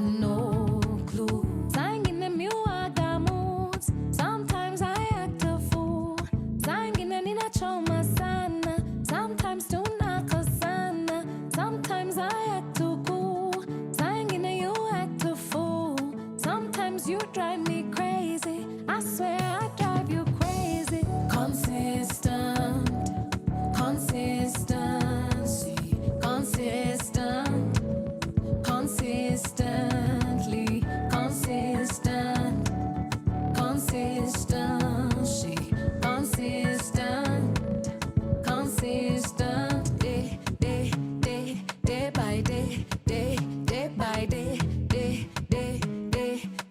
have no clue. Zingine miwaga moods, sometimes I act a fool. Zingine ninachoma sana, sometimes tunakosana. Sometimes I act too cool, zingine you act a fool. Sometimes you drive me crazy, I swear I drive you crazy. Consistent, consistency, consistent, consistently, consistent, consistency, consistent, consistent, day by day, day by day, day by day,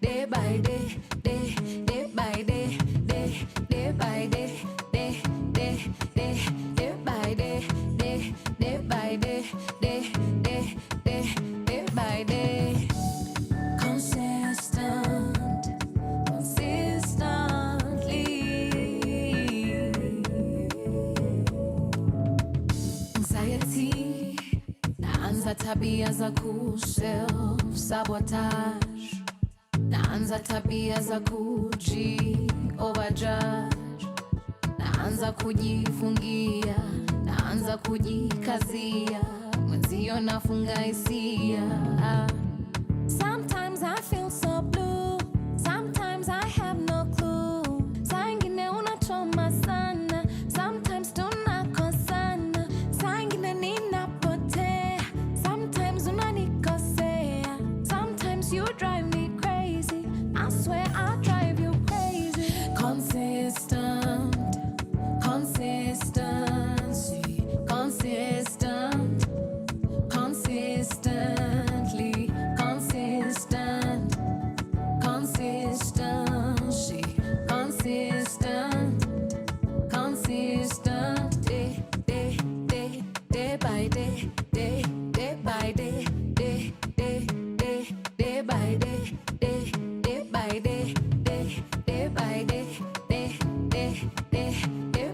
day by day, day by day, day by day, day by day, day by day. Consistent, consistently. Anxiety, naanza tabia za self sabotage, naanza tabia za overjudge, naanza kujifungia, naanza kujikazia, mwenzio nafunga hisia. Sometimes I feel so blue, sometimes I have no clue. Zingine unachoma sana, sometimes tunakosana. Zingine ninapotea, sometimes unanikosea. Sometimes you drive me crazy, I swear I drive you crazy. Consistent, consistency, consistent, consistently, consistent, consistency, consistent, consistent, day by day, day by day, day by day, day by day, day by day, day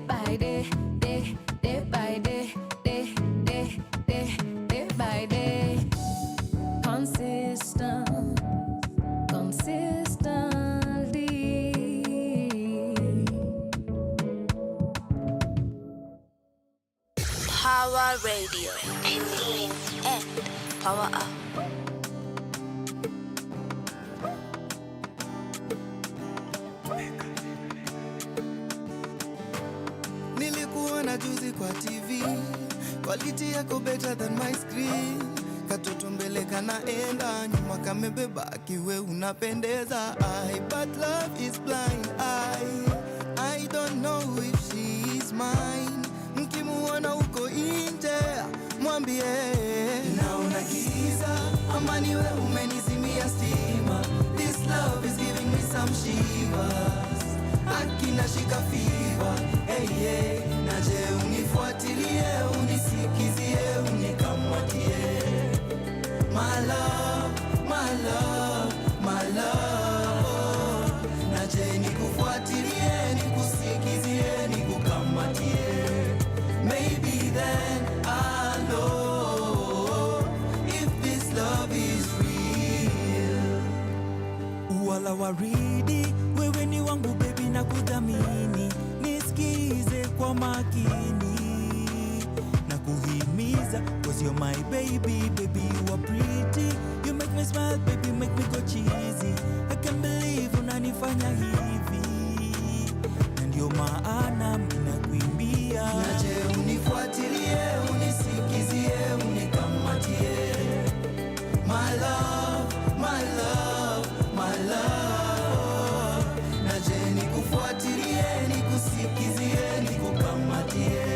by day, day by day, day by day. Consistent, consistently. Pawa Radio. Tune in and power up. Nilikuona juzi kwa TV, quality yako better than my screen. Katoto mbele kanaenda, nyuma kamebeba kiwe unapendeza. But love is blind. I don't know if she is mine. Mkimuona uko nje, mwambie naona giza, ama niwe umenizimia stima. This love is giving me some shivers, akina shika fever. Hey, naje unifuatilie, unisikizie, unikamatie. My love, my love, my love. Naje nikufuatilie, nikusikizie, nikukamatie. Maybe then I'll know if this love is real. Wala waridi, wewe ni wangu baby na kudhamini. Nisikize kwa makini na kuhimiza, cause you're my baby, baby you are pretty. You make me smile, baby, make me go cheesy. I can't believe unanifanya hivi, na ndio maana mina kuimbia. Naje unifuatilie, unisikizie, unikamatie. My love, my love, my love. Naje nikufuatilie, nikusikizie, nikukamatie.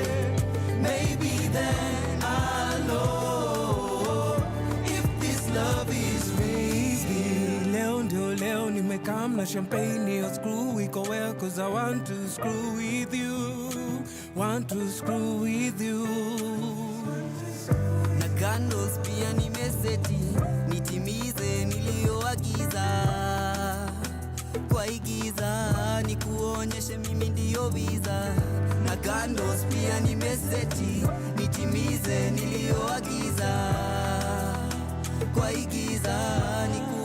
Maybe then I'll know if this love is real. Leo ndio leo nimekam na champagne yo screw iko well, cause I want to screw with you, want to screw with you. Na candles pia nimeseti, nitimize nilioagiza. Kwa igiza nikuonyeshe mimi ndio visa. Na candles pia nimeseti, nitimize nilioagiza. Kwa igiza nikuonyeshe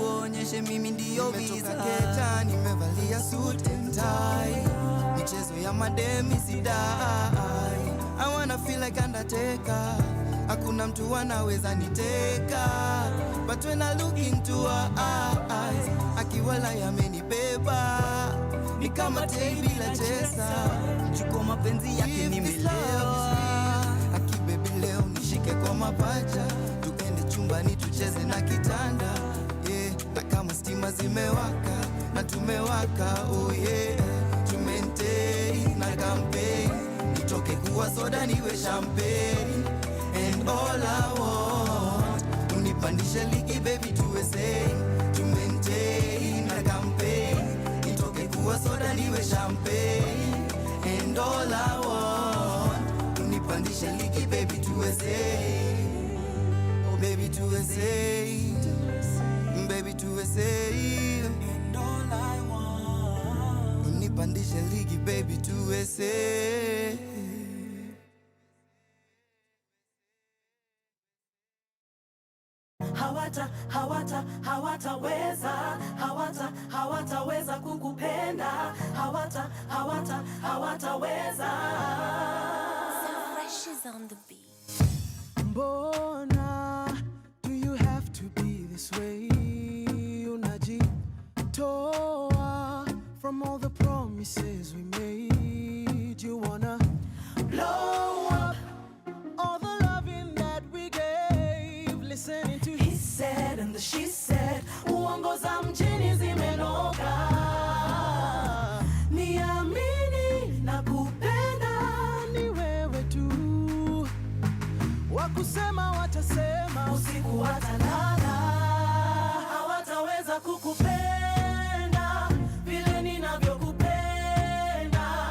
nikuonyeshe mimi ndiyo visa. Nimetoka keja, nimevalia suit and tie, michezo ya mademi sidai. I wanna feel like Undertaker, hakuna mtu anaweza niteka. But when I look into her eyes, akiwala yamenibeba, ni kama tei bila chesa. Mchuko mapenzi yake nimelewa. Aki baby leo nishike kwa mapacha, tuende chumbani tucheze na kitanda, yeah. Na kama stima zimewaka na tumewaka, oh yeah. Tumentei na campaign, nitoke kuwa soda niwe champagne. And all I want, unipandishe ligi baby tuwe same. Tumentei na campaign, nitoke kuwa soda niwe champagne. And all I want, unipandishe ligi baby tuwe same. Oh baby tuwe same, baby tuwe same. And all I want, Unipandishe ligi baby tuwe same. hawataweza kukupenda, hawataweza. So fresh is on the beat. Mbona do you have to be this way? Unajitoa from all the promises we made. You wanna blow up all the loving that we gave. Listening to He said and the she said, uongo za mjini zimenoga. Niamini na kupenda ni wewe tu, wakusema watasema, usiku watalala. Hawataweza kukupenda vile ninavyokupenda.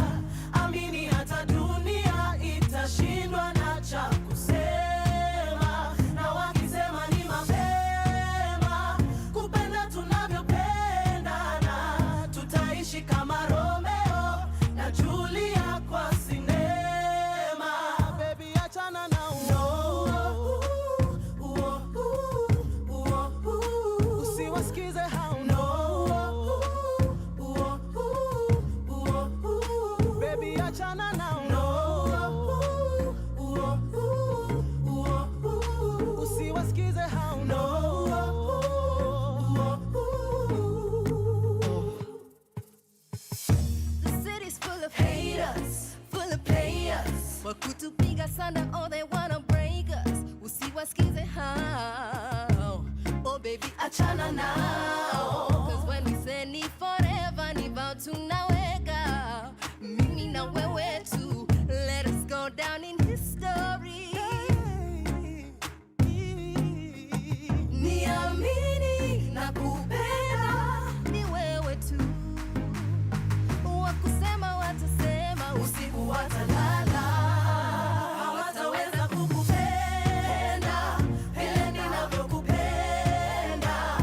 Amini hata dunia itashindwa na cha kusema. Na wakisema ni mapema kupenda tunavyopendana. Tutaishi kama Romeo na Julia kwa sinema. baby achana na usiwasikize hao baby achana na usiwasikize hao The city's full of haters, full of players. Wakutupiga sana, oh they wanna break us. Usiwasikize hao, oh baby achana nao. Cause when we say ni forever, ni vow tunaweka. Mimi na wewe tu, let us go down in history. Niamini na kupenda ni wewe tu, wakusema watasema, usiku watalala. Hawataweza kukupenda vile ninavyokupenda.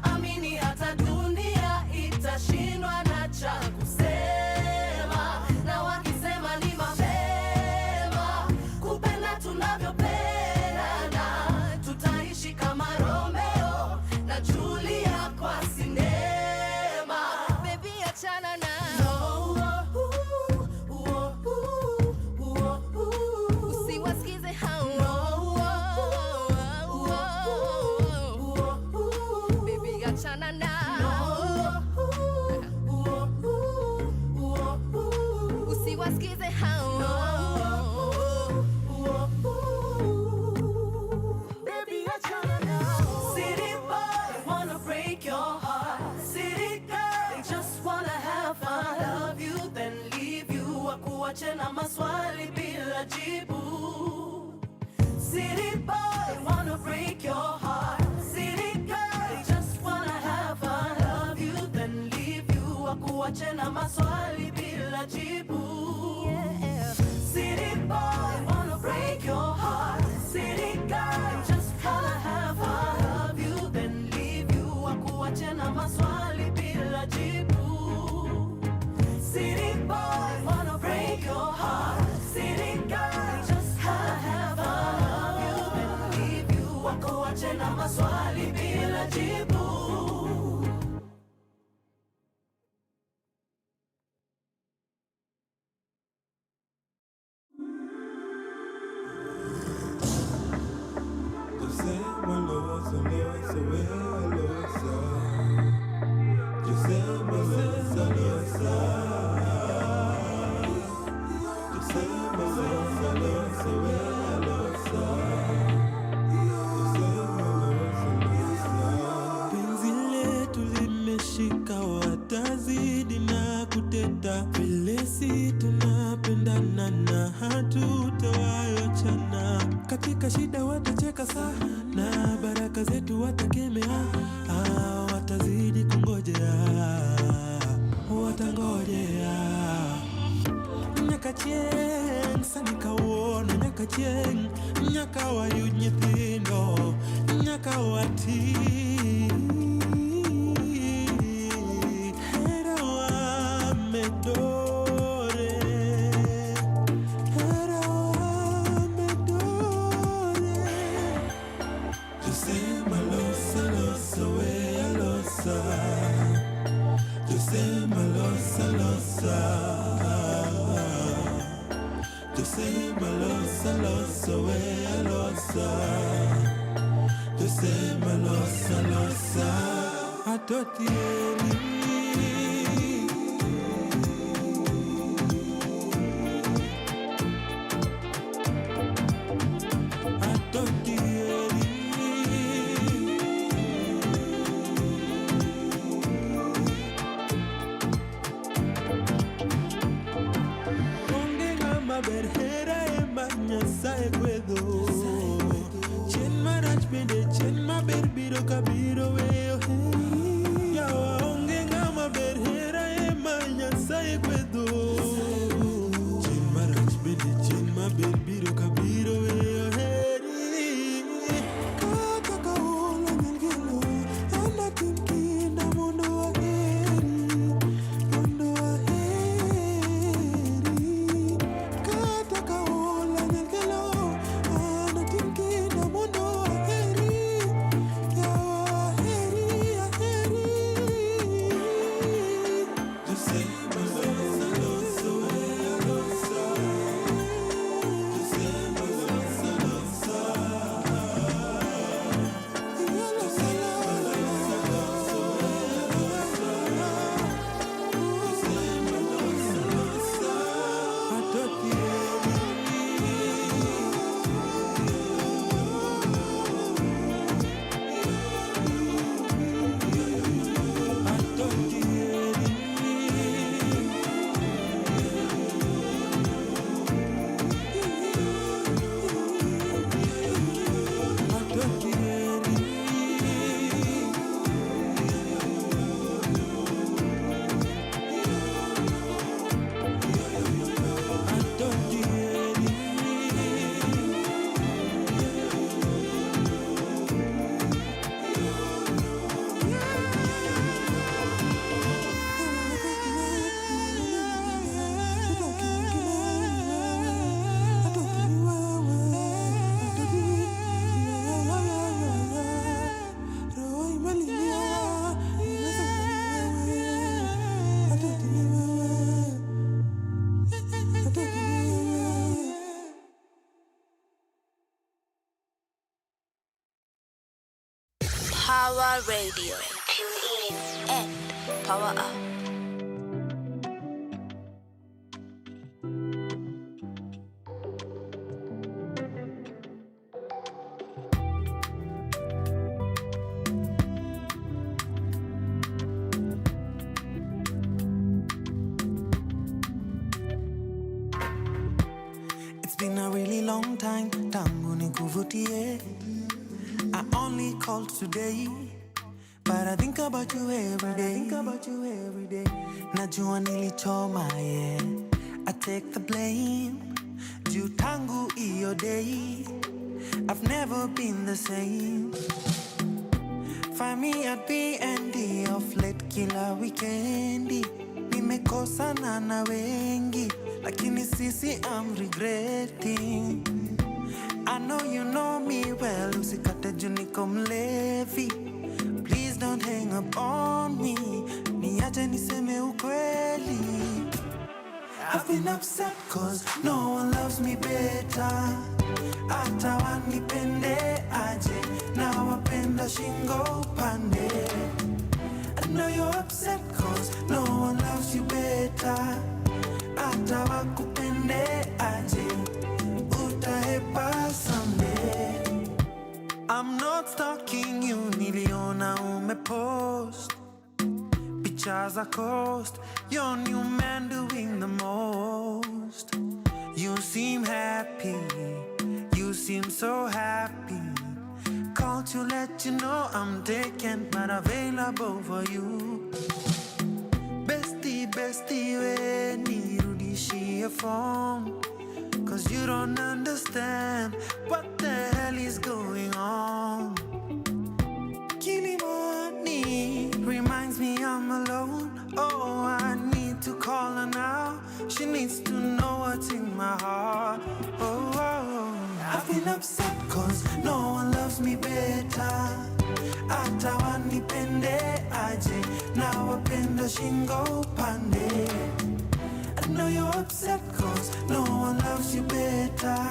Amini hata dunia itashindwa na cha kusema. Na wakisema ni mapema kupenda tunavyopendana. Tutaishi kama Romeo na Julia kwa sinema. Baby achana na usiwasikize hao. Baby achana na usiwasikize hao. baby achana na City boy wanna break your heart. City girl they just wanna have fun. Love you then leave you, wakuache na maswali bila jibu. City boy wanna break your heart. City girl they just wanna have fun. Love you then leave you, wakuache na maswali bila jibu. City boy wanna break your heart. City girl just wanna have fun. Love you then leave you, wakuache na maswali bila jibu. City boy wanna break your heart. City girl just wanna have fun. Love you then leave you, wakuache na maswali bila jibu. losa. Tuseme losa losa. Atotieni. Pawa Radio. Tune in and power up. It's been a really long time, tangu nikuvutie. I only called today, but I think about you every day. Najua nilichoma, yeah. I take the blame. Juu tangu iyo day, I've never been the same. Find me at B&D of late kila weekendi. Nimekosana na wengi, lakini sisi I'm regretting. I know you know me well, usikate juu niko mlevi. Please don't hang up on me, niache niseme ukweli. I've been upset cause no one loves me better. Hata wanipende aje, na wapenda shingo upande. I know you're upset cause no one loves you better. Hata wakupende aje, utahepa someday. I'm not stalking you, niliona umepost pictures are cost. Your new man doing the most. You seem happy, you seem so happy. Called to let you know I'm taken, not available for you. Bestie, we nirudishie phone, cause you don't understand what the hell is going on. Kilimani reminds me I'm alone. Oh, I need to call her now. She needs to know what's in my heart. Oh, I've been upset cause no one loves me better. Hata wanipende aje, na wapenda shingo upande. I know you're upset cause no one loves you better.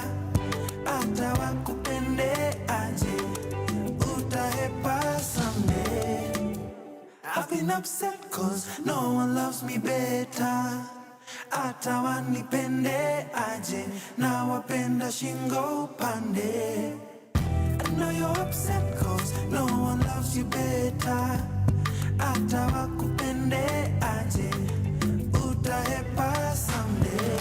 hata wakupende aje, utahepa someday. I've been upset cause no one loves me better, hata wanipende aje, na wapenda shingo pande. I know you're upset cause no one loves you better, hata wakupende aje, utahepa someday.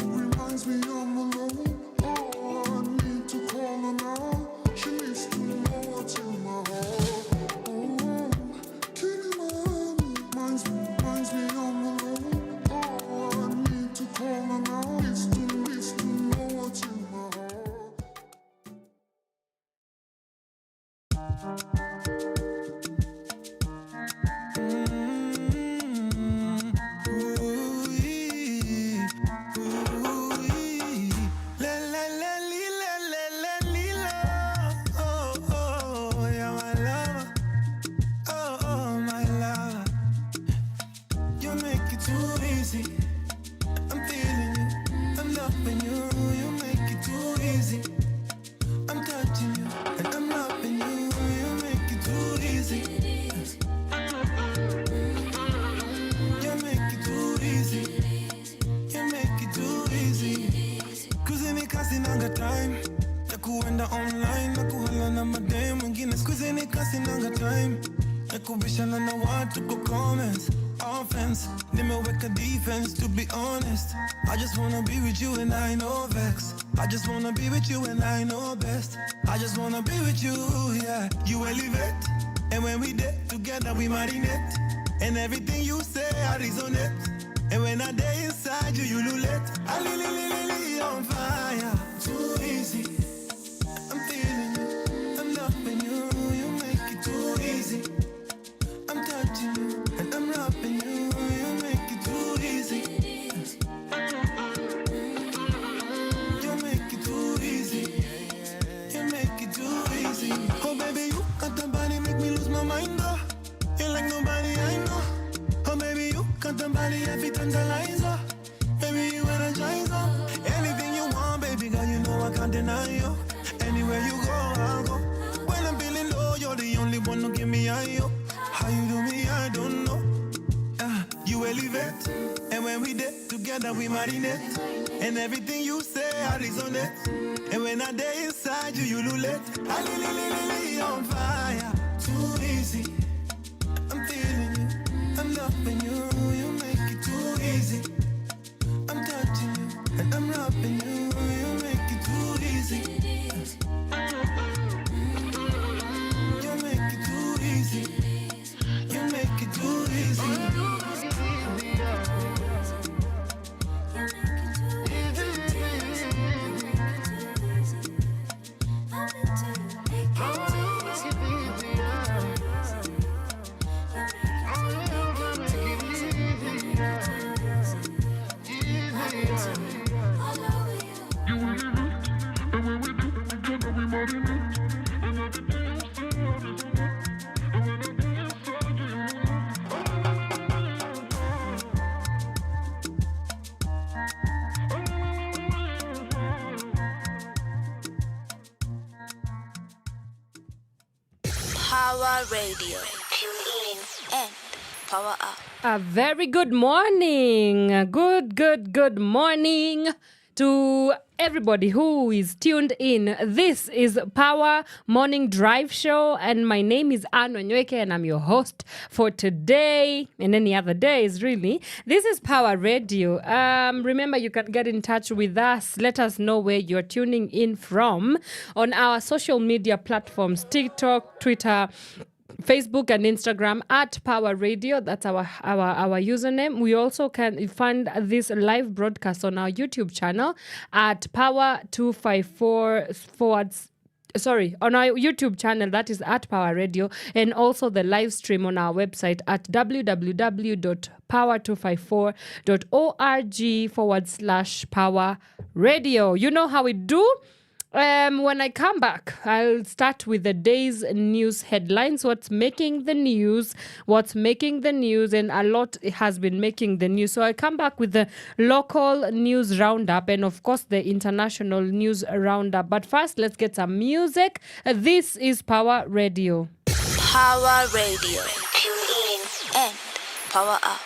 Reminds me I'm alone. Oh, I need to call her now. She needs to know what's in my heart. Oh, reminds me I'm alone. Oh, I need to call her now. Needs to know what's in my heart. Online na kuhala na madem wengine squeeze ni kasi nanga time na kubishana na watu kwa comments offense nimeweka defense to be honest I just wanna be with you and I know vex I just wanna be with you and I know best I just wanna be with you yeah you elevate and when we did together we marinate and everything you say I resonate and when I day inside you you lulate I li on fire too easy I'm feeling you, I'm loving you, you make it too easy. I'm touching you, and I'm loving you, you make it too easy. You make it too easy, you make it too easy. Oh baby, you got the body, make me lose my mind, oh. You're like nobody I know. Oh baby, you got the body, every tantalizer. Baby, you energize, oh. Anything you want, baby girl, you know I can't deny you. Anywhere you go, I'll go. When I'm feeling low, you're the only one who give me high up. How you do me, I don't know. You elevate, and when we did together, we marinate. And everything you say, I resonate. And when I day inside you, you lulate. I li on fire, too easy. I'm feeling you, I'm loving you, you make it too easy. I'm touching you, and I'm loving you, you make it too easy. You make it too easy. You make it too easy. Pawa Radio. Tune in and power up. A very good morning. Good morning to everybody who is tuned in. This is Power Morning Drive Show, and my name is Wanyoike, and I'm your host for today and any other days, really. This is Power Radio. Remember, you can get in touch with us. Let us know where you're tuning in from on our social media platforms, TikTok, Twitter, Facebook and Instagram at Power Radio. That's our username. We also can find this live broadcast on our YouTube channel at Power 254 on our YouTube channel, that is at Power Radio, and also the live stream on our website at www.power254.org/Power Radio. You know how we do. When I come back, I'll start with the day's news headlines. What's making the news? And a lot has been making the news. So I come back with the local news roundup and, of course, the international news roundup. But first, let's get some music. This is Power Radio. Power Radio. Tune in and power up.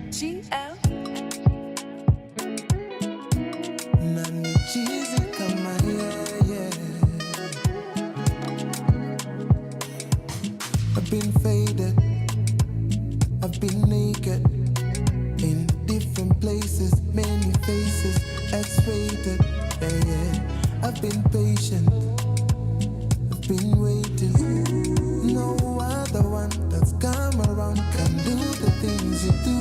GL. Nani cheesy kama yeah. I've been faded, I've been naked, in different places, many faces, X-rated, yeah. I've been patient, I've been waiting. No other one that's come around can do the things you do.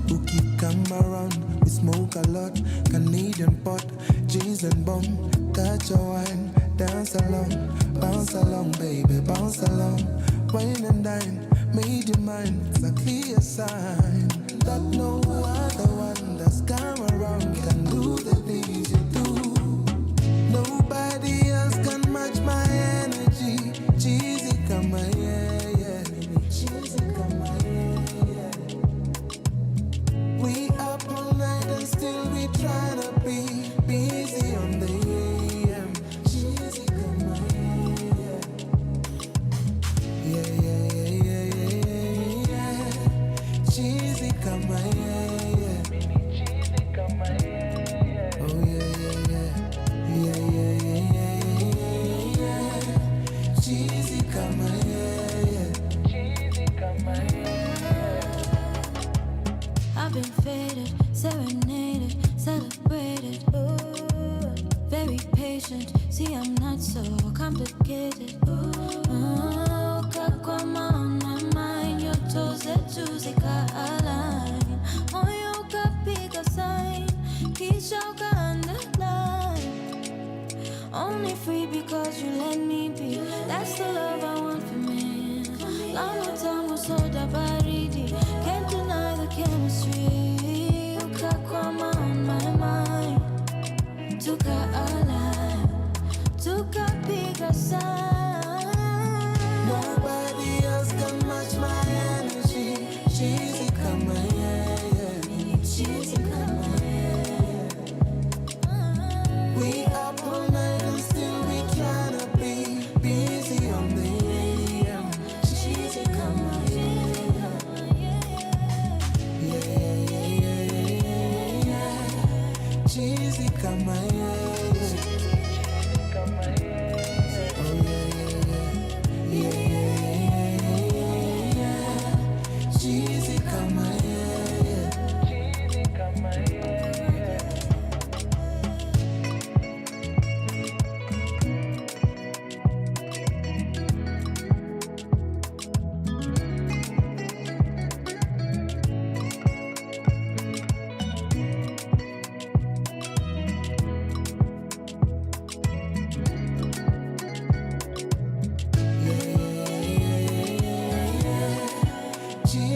Who keep come around, we smoke a lot, Canadian pot, jeans and bum, catch a wine, dance along, bounce along, baby, bounce along, wine and dine, made your mind, it's a clear sign that no other one that's come around can do the things you do. Nobody else can match my energy. Cheesy come yeah. Cheesy come yeah. We up all night and still we tryna be busy on the AM. Cheesy come yeah. Cheesy come yeah. Oh yeah. Cheesy come yeah. I've been faded, serenaded, celebrated. Ooh, very patient. See, I'm not so complicated. Ooh, kakwama on my mind. Your toes are juicy, align. Moyo kapiga sign, kisha uka underline. Only free because you let me be. That's the love I want for me. Long time was so baridi. Can't deny the chemistry. Ukakwama on my mind. Tuka alive. Tuka bigger sign. Nobody else can match my energy. Cheesy come yeah. Cheesy come We up all night and still we tryna be busy on the AM. Cheesy come yeah. Cheesy come yeah. Oh yeah. Cheesy come yeah.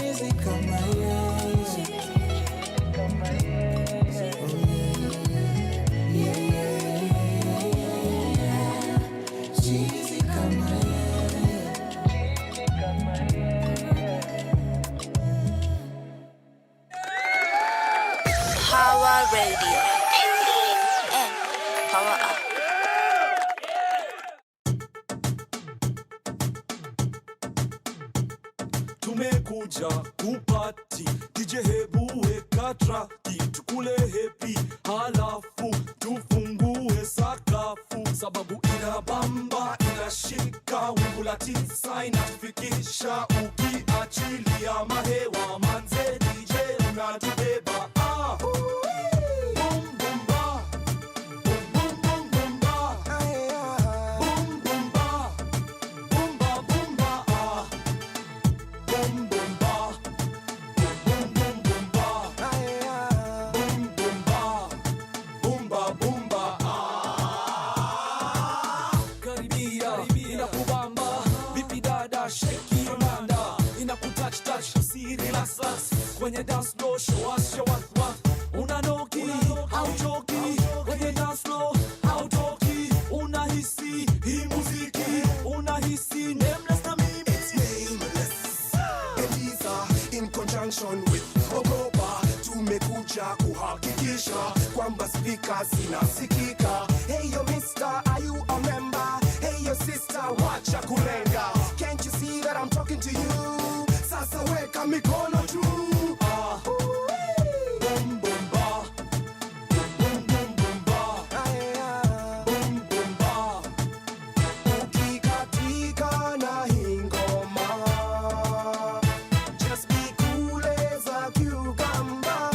Cheesy come yeah. Cheesy come Power Radio. Tune in and power up. Tumekuja kupati DJ hebu weka traki tukule happy halafu tufungue sakafu sababu inabamba inashika wingu la tisa inatufikisha ukiachilia mahewa manze DJ unatubeba boom boom ba boom boom boom ba boom boom ba boom ba boom ba boom boom ba boom boom boom ba boom boom ba boom ba boom ba karibia inakubamba vipi dada shake your manda kwamba speaker zinasikika. Hey yo mister, are you a member? Hey yo sister, wacha kulenga. Can't you see that I'm talking to you? Sasa weka mikono juu. Boom boom ba, boom boom boom ba, boom boom ba. Ukikatika na hii ngoma, just be cool as a cucumber.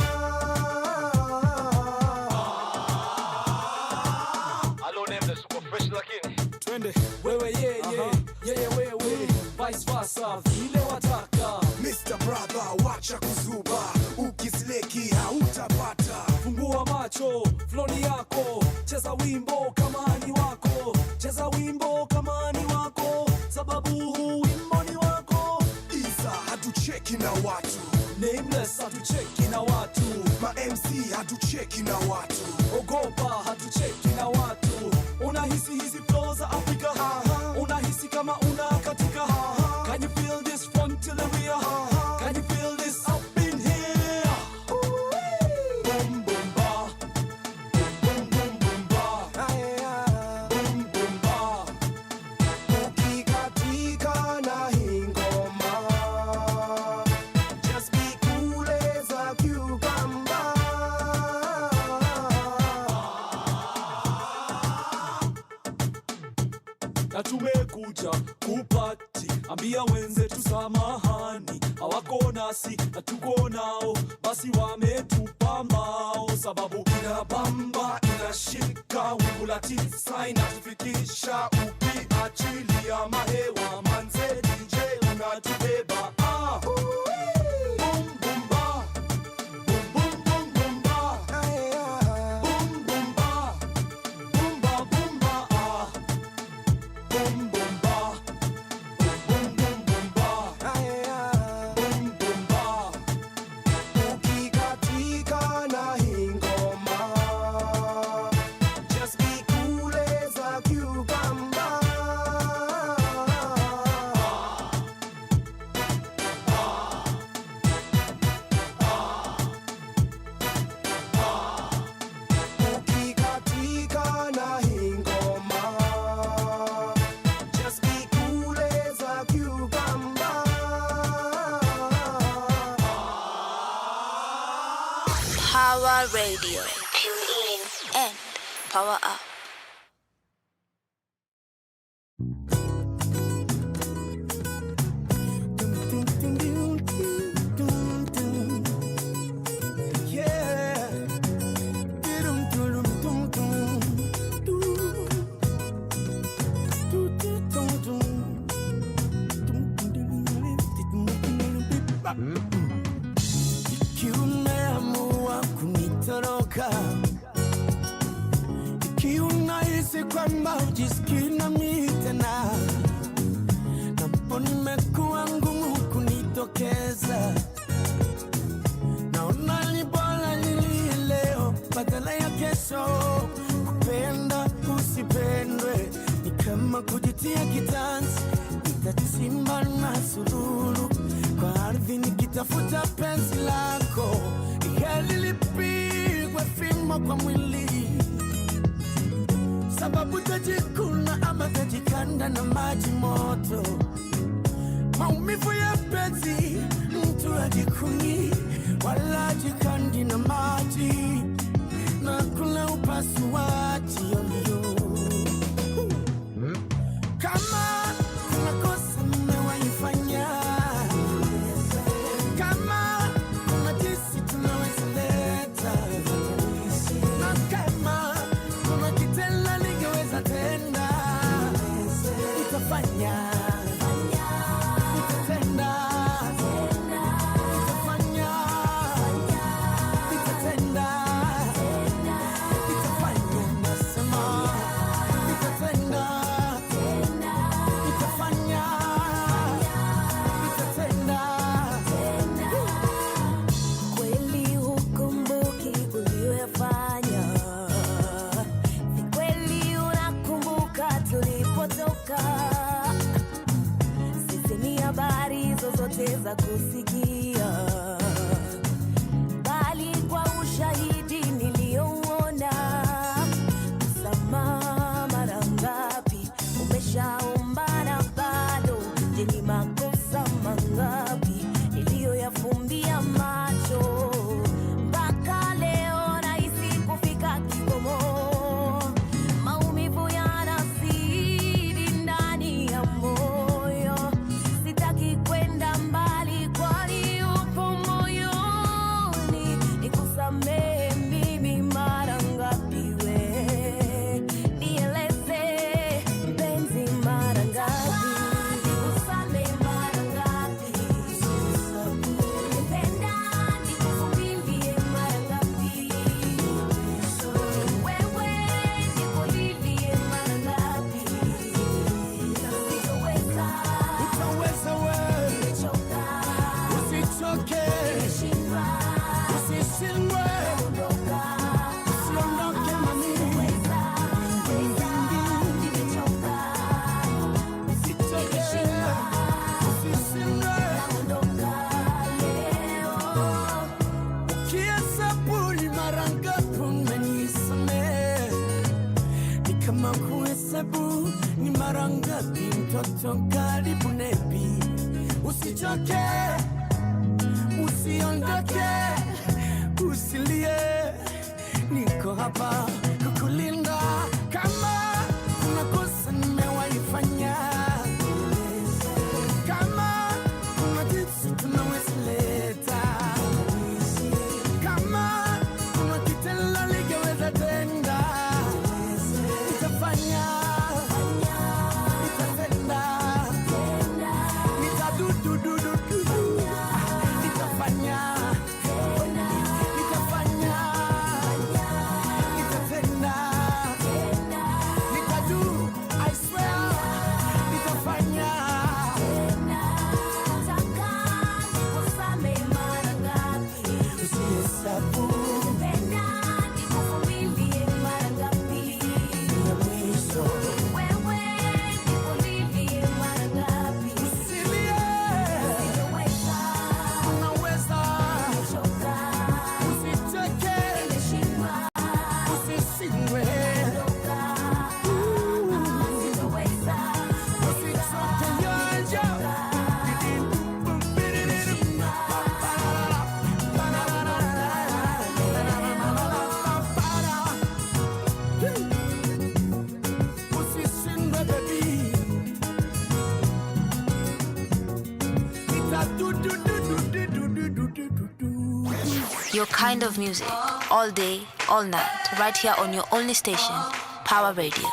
Alo name super fresh lakini Twende wewe yeye wewe vice versa vile wataka. Mr. Brother, wacha kuzuba, ukisleki hautapata. Fungua macho, floni yako, cheza wimbo kama ni wako, cheza wimbo kama ni wako, sababu huu wimbo ni wako. Isa hatucheki na watu, Nameless hatucheki na watu, ma MC hatucheki na watu. ogopa hatucheki na watu. Unahisi hizi flow za Afrika, unahisi kama unakatika. Can you feel this fun till the rear? Can you feel this up in here? Boom boom ba, boom boom boom ba, boom boom ba. Ukikatika na hii ngoma, just be cool as a cucumber. Na tumekuja kupati, ambia wenzetu samahani, hawako nasi na tuko nao, basi wametupa mbao. Sababu Inabamba, inashika, wimbo la tisa inatufikisha. Ukiachilia mahewa, manze DJ unatubeba. Boom boom ba, boom boom boom boom ba, boom boom ba, boom ba boom ba. Boom boom ba, boom boom boom ba, boom boom ba. Ukikatika na hii ngoma, just be cool as a cucumber. Ukikatika na hii ngoma, just be cool as a cucumber. Pawa Radio. Tune in and power up. Yeah. Ikiwa umeamua kunitoroka, ikiwa unahisi kwamba hujisikii nami tena, napo nimekuwa ngumu kunitokeza, naona ni bora nilie leo badala ya kesho. Kupenda usipendwe ni kama kujitia kitanzi, nitajisimba na sururu kwa ardhi nikitafuta penzi lako. Heri lipigwe fimbo kwa mwili, sababu tajikuna ama tajikanda na maji moto. Maumivu ya penzi mtu ajikuni wala ajikandi na maji, na kula upasuaji ovyo. Kama kuna kosa nimewaifanya, kama kuna jinsi tunaweza leta, na kama kuna kitendo ningeweza tenda, nitafanya, nitatenda, nitafanya, nitatenda, nitafanya, nasema nitatenda, nitafanya, nitatenda. Kweli hukumbuki uliyofanya, ni kweli unakumbuka tulipotoka. Sisi ni habari zozote za kusikia, bali kwa ushahidi niliouona kama kuhesabu ni mara ngapi mtoto karibu nebi. Usichoke, usiondoke, usilie, niko hapa kukulinda. Kama kuna kosa nimewaifanya, kama kuna kitu tunaweza leta, kama kuna kitendo ligeweza tenda, nitafanya, nitatenda, nitadududududu, nitafanya, nitafanya, nitatenda, nitadu, I swear, nitafanya. Usihesabu ya mwisho. Usilie, unaweza. Usicheke, usishindwe. Usichoke yanja. Usishindwe baby. Your kind of music, all day, all night, right here on your only station, Pawa Radio.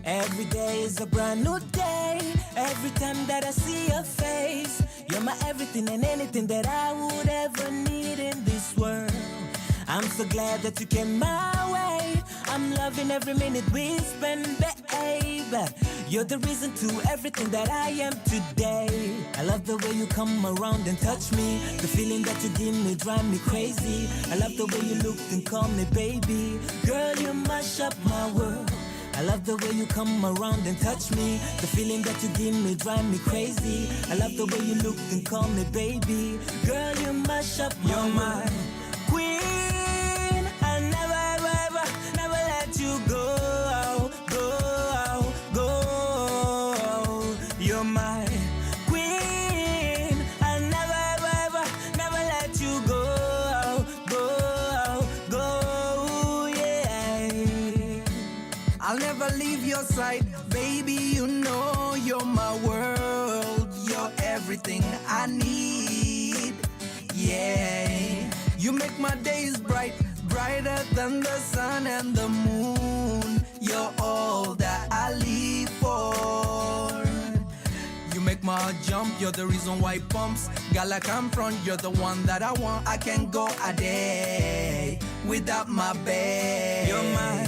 Every day is a brand new day. Every time that I see your face, you're my everything and anything that I would ever need in this world. I'm so glad that you came my way. I'm loving every minute we spend, babe. You're the reason to everything that I am today. I love the way you come around and touch me. The feeling that you give me drive me crazy. I love the way you look and call me baby. Girl, you mash up my world. I love the way you come around and touch me. The feeling that you give me drive me crazy. I love the way you look and call me baby. Girl, you mash up my You're my queen. I never, ever, never let you go, go, go. You're my queen. I never, ever, never let you go, go, go, yeah. I'll never leave your side, baby, you know you're my world. You're everything I need, yeah. You make my days bright, brighter than the sun and the moon. You're all that I live for. You make my heart jump, you're the reason why it pumps. Girl, I come from, you're the one that I want. I can't go a day without my babe. You're my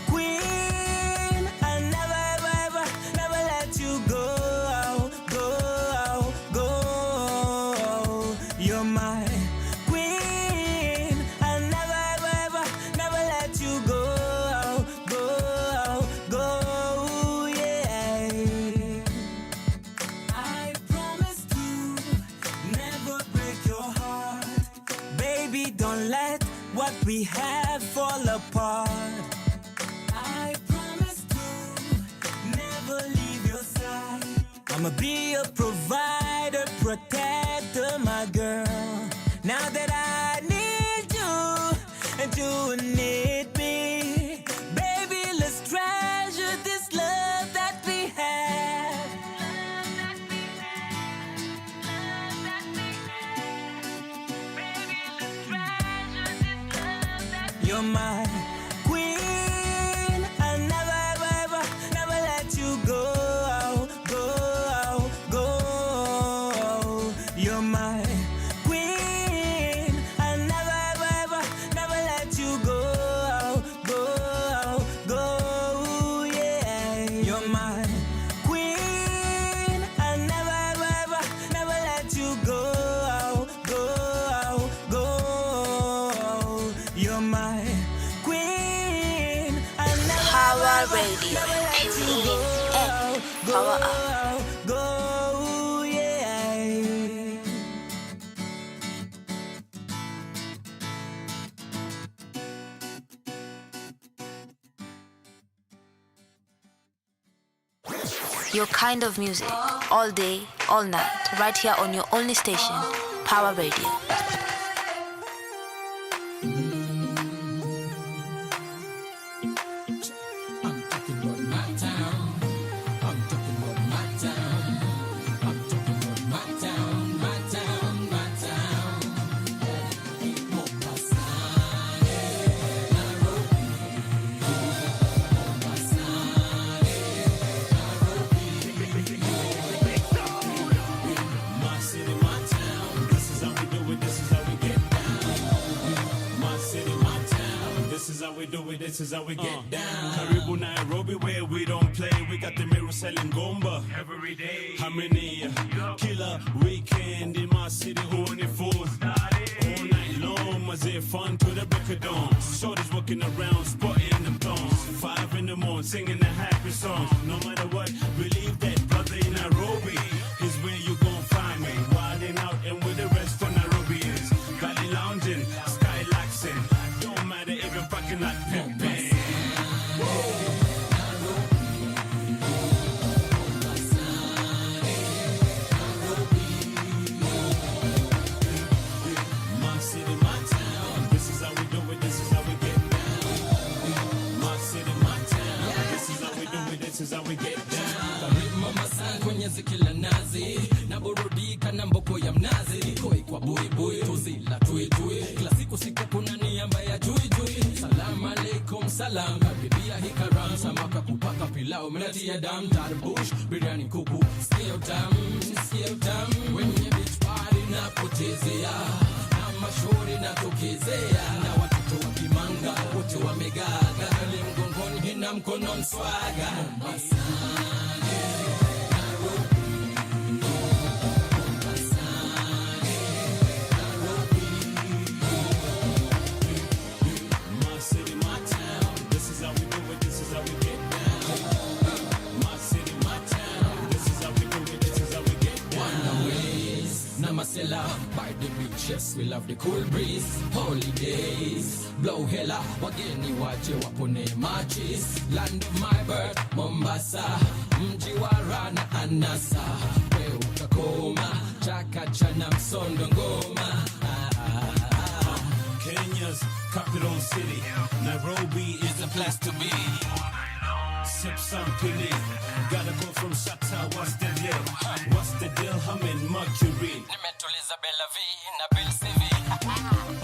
queen. I never, ever, never let you go, go, go. You're my queen. I never, ever, never let you go, go, go, yeah. I promise to never break your heart. Baby, don't let what we have fall apart. I promise to never leave your side. I'ma be a provider, protector, my girl. Now that I need you and you need me, baby, let's treasure this love that we have. You're my queen. I never, ever, never let you go, go, go. You're my queen. I never, ever, never let you go, go, go, yeah. You're my queen. I never, ever, never let you go, go, Your kind of music, all day, all night, right here on your only station, Power Radio. This is how we get down. Karibu Nairobi, where we don't play. We got the mirror selling gomba every day. How many killer weekend in my city? Who on the phone? All night long, was it fun to the break of dawn? Shorties walking around, spotting the thongs. 5 in the morning, singing the happy songs. No matter what, believe that brother in Nairobi is where you gon' find me. Wilding out and with the rest of Nairobians. Valley lounging, skylaxing. Don't matter if you're fucking like pimpin'. Kila nazi na burudika na mboko ya mnazi nikoi kwa bui bui tuzila tui tui kila siku kuna niamba ya jui jui salam aleikum salam karibia hikaram samaka kupaka pilau mnatia dam tarbush biryani kuku sio tam wenye beach party na potezea na mashori na tokezea na watoto wa kimanga wote wamegaga kale mgongoni hina mkono mswaga Mombasa by the beach, yes, we love the cool breeze. Holidays, blow hella, wageni waje wapone machis. Land of my birth, Mombasa, mji wa rana anasa. We utakoma, chakacha na msondo ngoma. Kenya's capital city, Nairobi is the place to be. Sip some pili, gotta go from Shatta, what's the deal? What's the deal? Humming Mercury. Nimetuliza Bella V na Bill CV.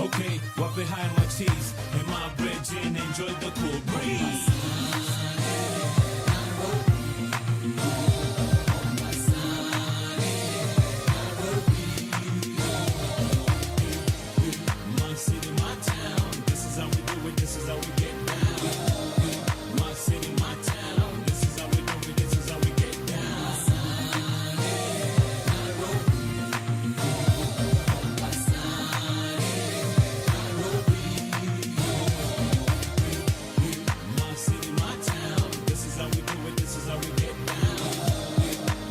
Okay, what behind my cheese? And my bread and enjoy the cool breeze. My city, my town, this is how we do it, this is how we get down. My city, my town, this is how we do it, this is how we get down. My city, my town, this is how we do it, this is how we get down.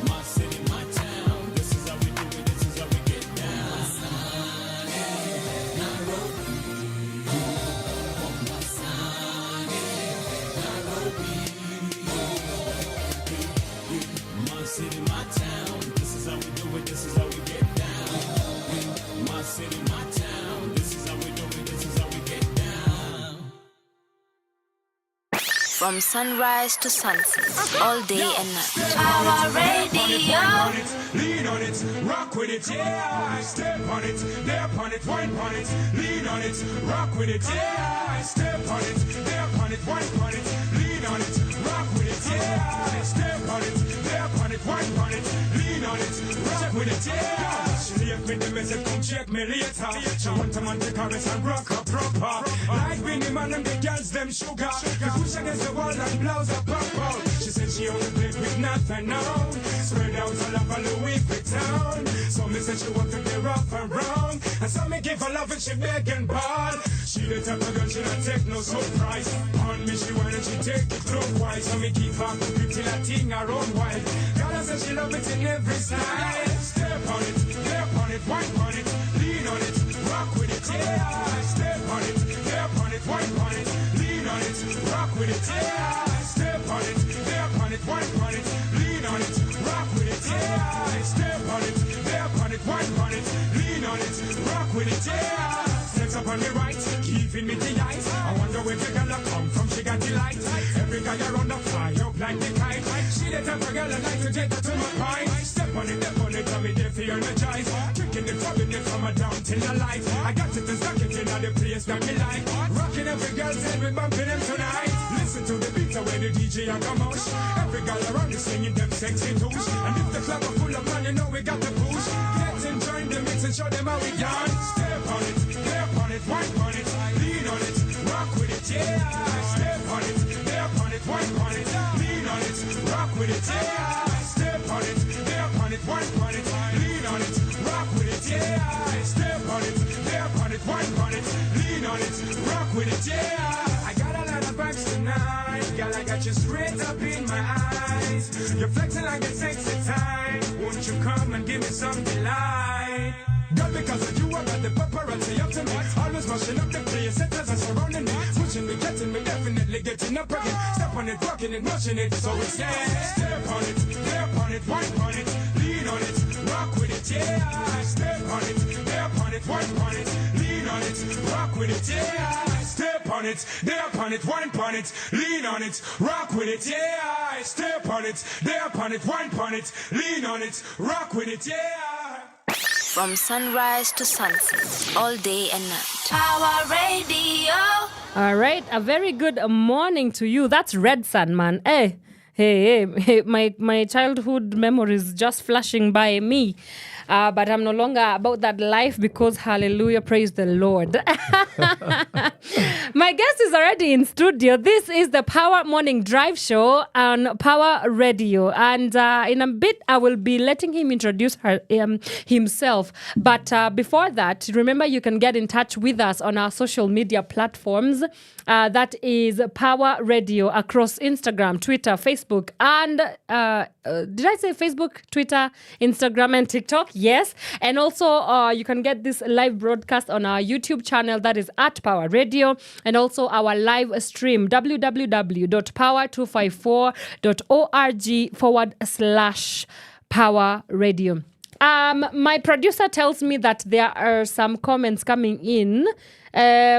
My city, my town, this is how we do it, this is how we get down. My city, my town, this is how we do it, this is how we get down. My city, my town, this is how we do it, this is how we get down. From sunrise to sunset, all day and night. Power Radio. Lean on it, rock with it, yeah. Step on it, step on it, wine on it. Lean on it, rock with it, yeah. Step on it, step on it, wine on it. Lean on it, rock with it, yeah. Step on it, step on it, wine on it. Lean on it, rock with it, yeah. She left me the message, come check me later. She want a man to caress and rock her proper. Like Winnie Man and the girls, them sugar. The push against the wall and blouse are purple. She said she only played with nothing now. Spread out all over Louis Vuitton. So me said she want to be rough and wrong. And so me give her love and she begging bad. She the type of girl she not take no surprise. On me she want and she take it clockwise. So me keep her pretty Latin her own wife. God I said she love it in every style. Step on it, wine on it, lean on it, rock with it, yeah. Step on it, wine on it, lean on it, rock with it, yeah. Step on it, wine on it, lean on it, wine on it, lean on it, rock with it, yeah. Steps up on me right, giving me the ice. I wonder where the girl come from, she got the light. Every guy around the fire up like the kite. She the type of girl I like to take her to my pint. Step on it, tell me they feel energized. Drinking it, rubbing it from a down till the light. I got it and stuck it in all the place that me like. Rocking every girl's head, we bumping them tonight. Listen to the beat when the DJ a come out. Every girl around is singing them sexy tunes. And if the club are full of man, you know we got the push. Get and join the mix and show them how we done. Step on it, step on it, wine on it, lean on it, rock with it, yeah. Step on it, step on it, wine on it, lean on it, rock with it, yeah. Step on it, step on it, wine on it, lean on it, rock with it, yeah. Step on it, step on it, wine on it, lean on it, rock with it, yeah. I got a lot of vibes tonight, girl, I got you straight up in my eyes. You're flexing like a sexy time. Won't you come and give me some delight? Girl, because of you, I got the paparazzi up to me. Always rushing up the place, setters are surrounding me. Pushing me, getting me, definitely getting up again. Step on it, rocking it, motion it, so it's yeah. Step on it, wine on it, lean on it, rock with it, yeah. Step on it, wine on it, lean on it, rock with it, yeah. Step on it, wine on it, lean on it, rock with it, yeah. Step on it, wine on it, lean on it, rock with it, yeah. From sunrise to sunset, all day and night. Power Radio. All right, a very good morning to you. That's Red Sun, man. Hey, my childhood memories just flashing by me. But I'm no longer about that life because hallelujah, praise the Lord. My guest is already in studio. This is the Power Morning Drive Show on Power Radio. And in a bit, I will be letting him introduce himself. But before that, remember you can get in touch with us on our social media platforms. That is Power Radio across Instagram, Twitter, Facebook, and did I say Facebook, Twitter, Instagram, and TikTok? Yes. And also you can get this live broadcast on our YouTube channel, that is at Power Radio, and also our live stream, www.power254.org/Power Radio. My producer tells me that there are some comments coming in.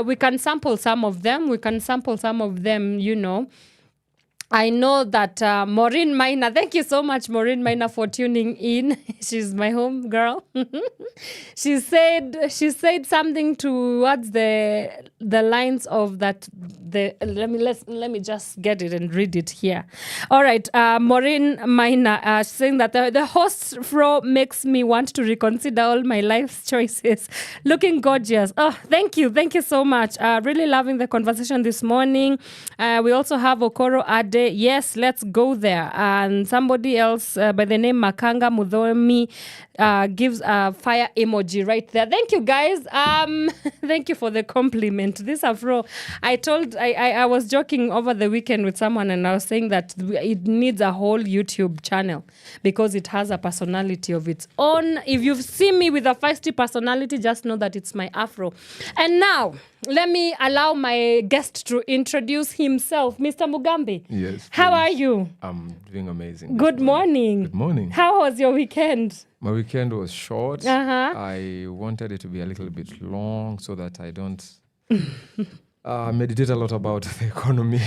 We can sample some of them. You know. I know that Maureen Maina, thank you so much, Maureen Maina, for tuning in. She's my home girl. She said something towards the lines of that. Let me just get it and read it here. All right, Maureen Maina saying that the host fro makes me want to reconsider all my life's choices. Looking gorgeous. Oh, thank you so much. Really loving the conversation this morning. We also have Okoro Ade. Yes, let's go there. And somebody else by the name Makanga Mudhomi gives a fire emoji right there. Thank you, guys. Thank you for the compliment. This afro, I was joking over the weekend with someone, and I was saying that it needs a whole YouTube channel because it has a personality of its own. If you've seen me with a feisty personality, just know that it's my afro. And now, let me allow my guest to introduce himself. Mr. Mugambi. Yes. How are you? I'm doing amazing. Good morning. Good morning. How was your weekend? My weekend was short. I wanted it to be a little bit long so that I don't meditate a lot about the economy.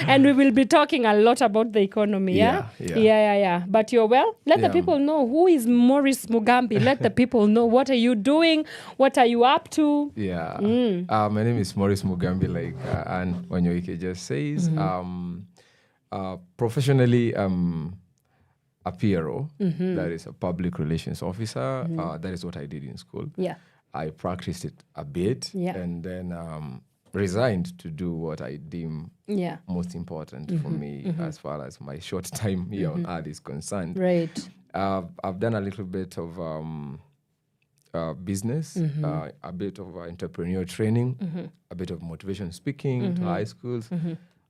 And we will be talking a lot about the economy, yeah? Yeah. But you're well? Let the people know, who is Maurice Mugambi? Let the people know, what are you doing? What are you up to? Yeah. My name is Maurice Mugambi, like and Wanyoike just says. Professionally, a PRO, that is a public relations officer. That is what I did in school. Yeah. I practiced it a bit and then resigned to do what I deem most important for me as far as my short time here on earth is concerned. Right. I've done a little bit of business, a bit of entrepreneurial training, a bit of motivation speaking to high schools,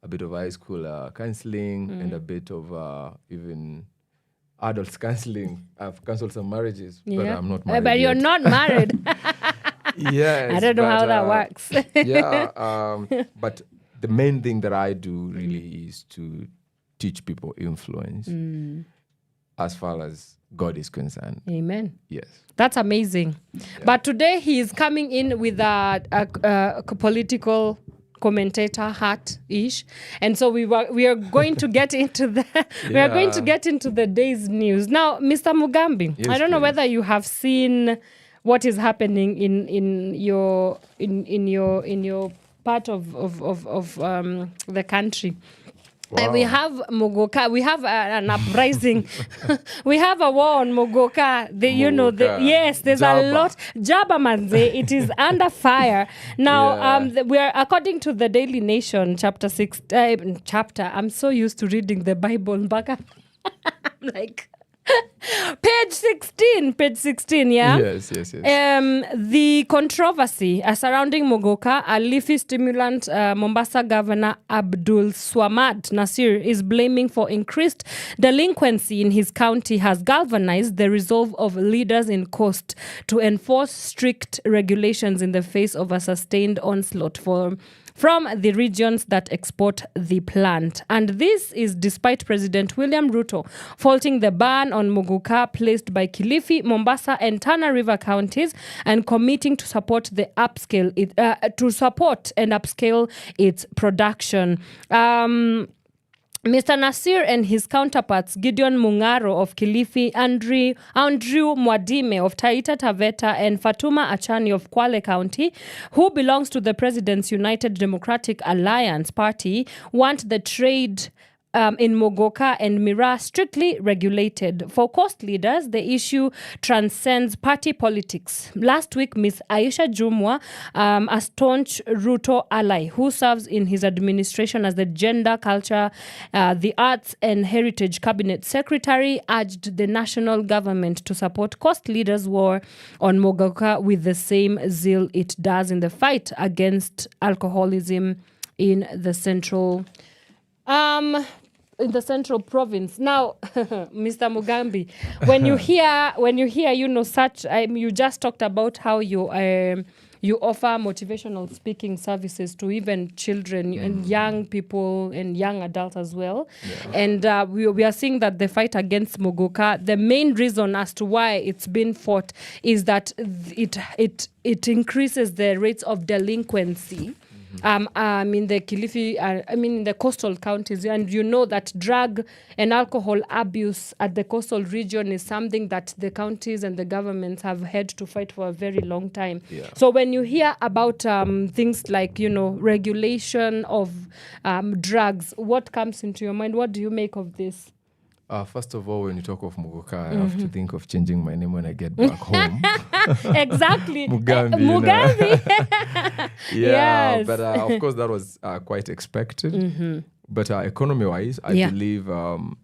a bit of high school counseling, and a bit of even adults counseling. I've counseled some marriages, but I'm not married. But you're not married. Yes. I don't know how that works. But the main thing that I do really is to teach people influence as far as God is concerned. Amen. Yes. That's amazing. But today he is coming in with a political commentator hat-ish, and so we are going to get into the the day's news now. Mr. Mugambi, Yes, I don't know please. whether you have seen what is happening in your part of the country. We have Mogoka. We have an uprising. We have a war on Mogoka. Mogoka. There's Jaba. a lot. Jaba Manze, it is under fire now. We are, according to the Daily Nation, chapter 6. I'm so used to reading the Bible, Mbaka. I'm like. Page 16, yeah? Yes. The controversy surrounding Mogoka, a leafy stimulant, Mombasa Governor Abdul Swamad Nasir is blaming for increased delinquency in his county, has galvanized the resolve of leaders in Coast to enforce strict regulations in the face of a sustained onslaught from the regions that export the plant. And this is despite President William Ruto faulting the ban on Mogoka placed by Kilifi, Mombasa and Tana River counties and committing to support and upscale its production. Mr. Nasir and his counterparts, Gideon Mungaro of Kilifi, Andrew Mwadime of Taita Taveta, and Fatuma Achani of Kwale County, who belongs to the President's United Democratic Alliance party, want the trade in Mogoka and Miraa strictly regulated. For Coast leaders, the issue transcends party politics. Last week, Ms. Aisha Jumwa, a staunch Ruto ally who serves in his administration as the Gender, Culture, the Arts and Heritage Cabinet Secretary, urged the national government to support Coast leaders' war on Mogoka with the same zeal it does in the fight against alcoholism in the central province. Now, Mr. Mugambi, when you hear, such, you just talked about how you offer motivational speaking services to even children and young people and young adults as well. Yeah. And we are seeing that the fight against Mogoka, the main reason as to why it's been fought is that it increases the rates of delinquency. In the Kilifi, in the coastal counties, and you know that drug and alcohol abuse at the coastal region is something that the counties and the governments have had to fight for a very long time. Yeah. So when you hear about things like, regulation of drugs, what comes into your mind? What do you make of this? First of all, when you talk of Mogoka, I have to think of changing my name when I get back home. Exactly. Mugambi. Yes. But of course that was quite expected. Mm-hmm. But economy-wise, I believe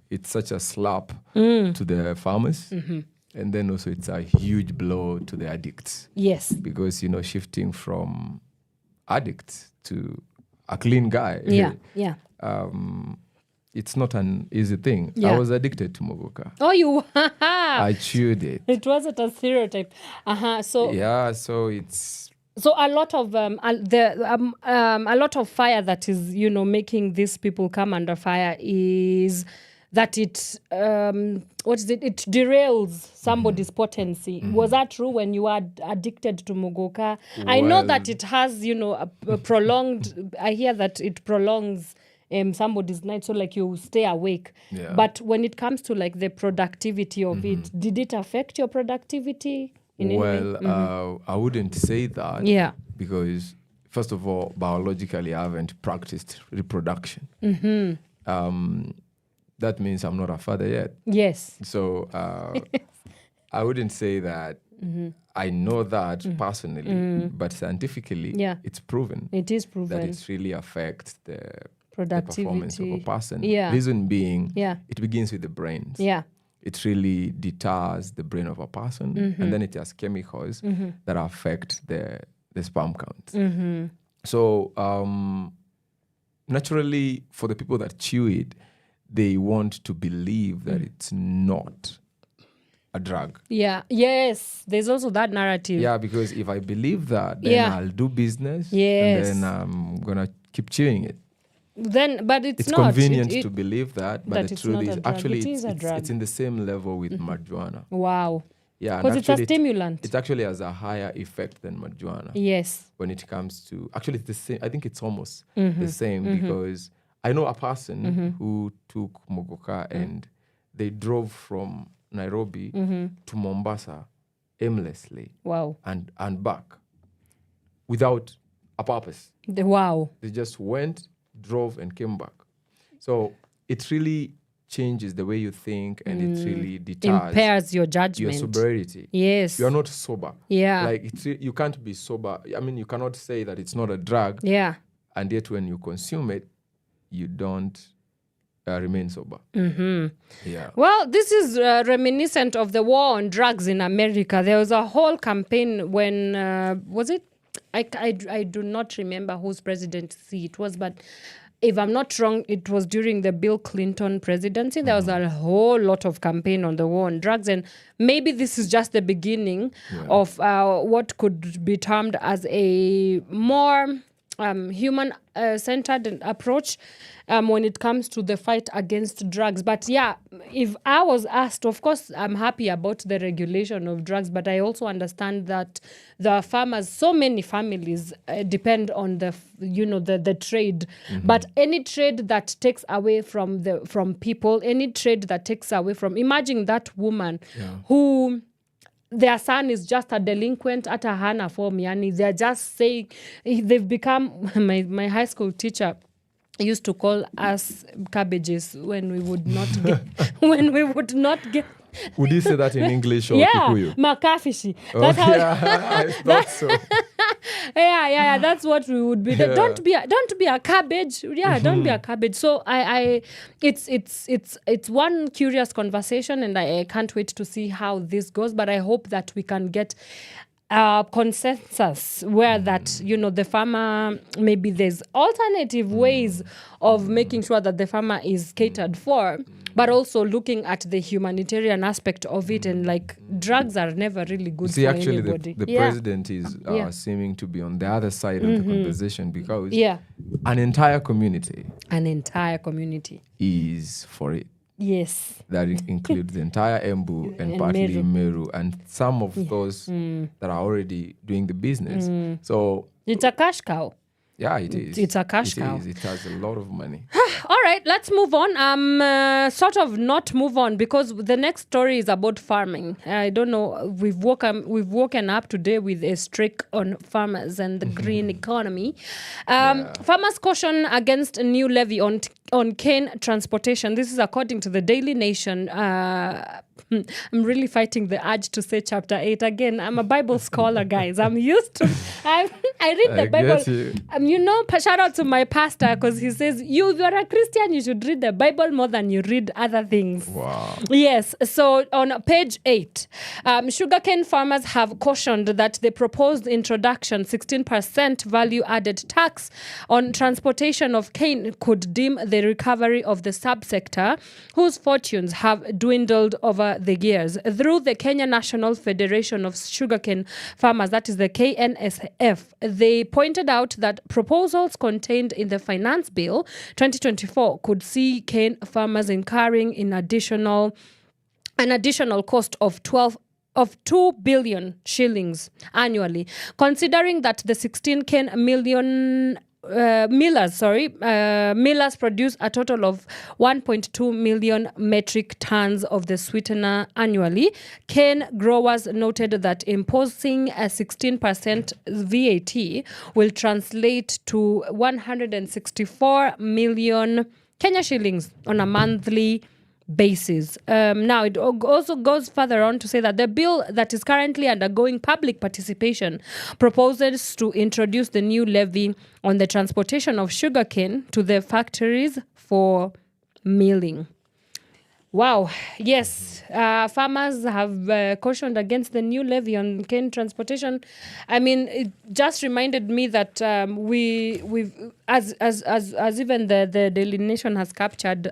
it's such a slap to the farmers. Mm-hmm. And then also it's a huge blow to the addicts. Yes. Because, shifting from addicts to a clean guy. Yeah. It's not an easy thing. Yeah. I was addicted to Mogoka. Oh, you I chewed it. It wasn't a stereotype. So it's a lot of a lot of fire that is making these people come under fire is that it it derails somebody's potency. Was that true when you are addicted to Mogoka? I know that it has a prolonged. I hear that it prolongs somebody's night, so like you stay awake. Yeah. But when it comes to like the productivity of it, did it affect your productivity in any way? I wouldn't say that. Yeah. Because first of all, biologically, I haven't practiced reproduction. Mm-hmm. That means I'm not a father yet. Yes. So I wouldn't say that I know that personally, but scientifically, it's proven. It is proven that it really affects the performance of a person. Yeah. Reason being, it begins with the brains. Yeah. It really deters the brain of a person, and then it has chemicals that affect the sperm count. So naturally, for the people that chew it, they want to believe that it's not a drug. Yeah. Yes. There's also that narrative. Yeah, because if I believe that, then I'll do business. Yes. And then I'm gonna keep chewing it. Then, but it's not. convenient to believe that, but that the it's truth not a is drug. actually It is a drug. it's in the same level with marijuana. Wow. Yeah, and Because it's a actually stimulant. It actually has a higher effect than marijuana. Yes. When it comes to actually it's the same. I think it's almost the same because I know a person who took mogoka and they drove from Nairobi to Mombasa aimlessly. Wow. And back without a purpose. Wow. They just went, drove, and came back. So it really changes the way you think, and it really deters Impairs your judgment. your sobriety. Yes. You are not sober. Yeah. Like you can't be sober. I mean, you cannot say that it's not a drug. Yeah. And yet, when you consume it, you don't remain sober. Yeah. Well, this is reminiscent of the war on drugs in America. There was a whole campaign when, was it? I do not remember whose presidency it was, but if I'm not wrong, it was during the Bill Clinton presidency. There was a whole lot of campaign on the war on drugs. And maybe this is just the beginning of what could be termed as a more human-centered approach when it comes to the fight against drugs. But yeah, if I was asked, of course, I'm happy about the regulation of drugs, but I also understand that the farmers, so many families depend on the trade. But any trade that takes away from people, any trade that takes away from, imagine that woman who their son is just a delinquent at a hana form. Yani they're just saying, they've become, my high school teacher used to call us cabbages when we would not get, Would you say that in English or Kikuyu? makafishi. Oh, That's how I thought so. yeah, that's what we would be. Yeah. Don't be a cabbage. Yeah, don't be a cabbage. So it's one curious conversation, and I can't wait to see how this goes. But I hope that we can get consensus where that the farmer, maybe there's alternative ways of making sure that the farmer is catered for, but also looking at the humanitarian aspect of it. And like, drugs are never really good See, for actually, anybody. the president is seeming to be on the other side of the conversation because an entire community is for it. Yes. That includes the entire Embu and partly Meru and some of those that are already doing the business. So it's a cash cow. Yeah, it is. It's a cash cow. It has a lot of money. All right, let's move on. Sort of not move on, because the next story is about farming. I don't know. We've woken up today with a streak on farmers and the green economy. Farmers caution against a new levy on cane transportation. This is according to the Daily Nation. I'm really fighting the urge to say chapter 8 again. I'm a Bible scholar, guys. I'm used to. I read the Bible. Shout out to my pastor, because he says, if you're a Christian, you should read the Bible more than you read other things. Wow. Yes. So on page 8, sugarcane farmers have cautioned that the proposed introduction 16% value-added tax on transportation of cane could dim the recovery of the subsector, whose fortunes have dwindled over the years. Through the Kenya National Federation of Sugarcane Farmers, that is the KNSF, they pointed out that proposals contained in the Finance Bill 2024 could see cane farmers incurring an additional cost of 2 billion shillings annually, considering that the 16 million millers produce a total of 1.2 million metric tons of the sweetener annually. Cane growers noted that imposing a 16% VAT will translate to 164 million Kenya shillings on a monthly basis. Now, it also goes further on to say that the bill that is currently undergoing public participation proposes to introduce the new levy on the transportation of sugarcane to the factories for milling. Wow. Yes. Farmers have cautioned against the new levy on cane transportation. I mean, it just reminded me that we've as even the Daily Nation has captured,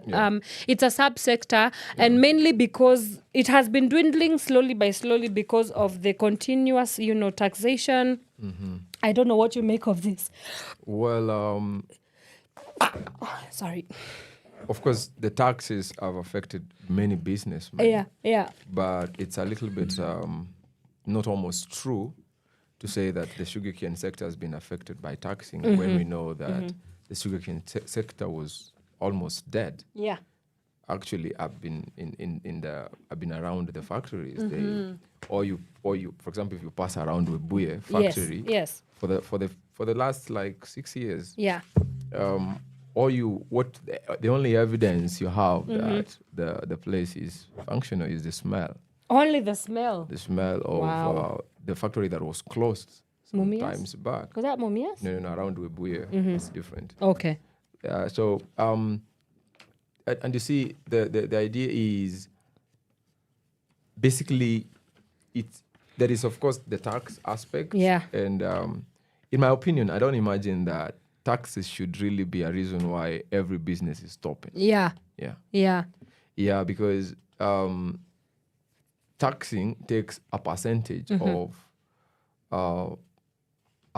it's a subsector, and mainly because it has been dwindling slowly because of the continuous, taxation. I don't know what you make of this. Well, Sorry. Of course, the taxes have affected many businessmen. Yeah. But it's a little bit not almost true to say that the sugarcane sector has been affected by taxing when we know that the sugarcane sector was almost dead. Yeah. Actually, I've been I've been around the factories. Or you, for example, if you pass around Webuye factory, Yes. for the last like 6 years, Yeah. the only evidence you have that the place is functional is the smell. Only the smell. The smell of Wow. the factory that was closed some Mumias? times back. Was that Mumias? No, around Webuye, it's different. Okay. So and you see, the idea is basically there is of course the tax aspect. Yeah. And in my opinion, I don't imagine that taxes should really be a reason why every business is stopping. Yeah. Yeah, because taxing takes a percentage of a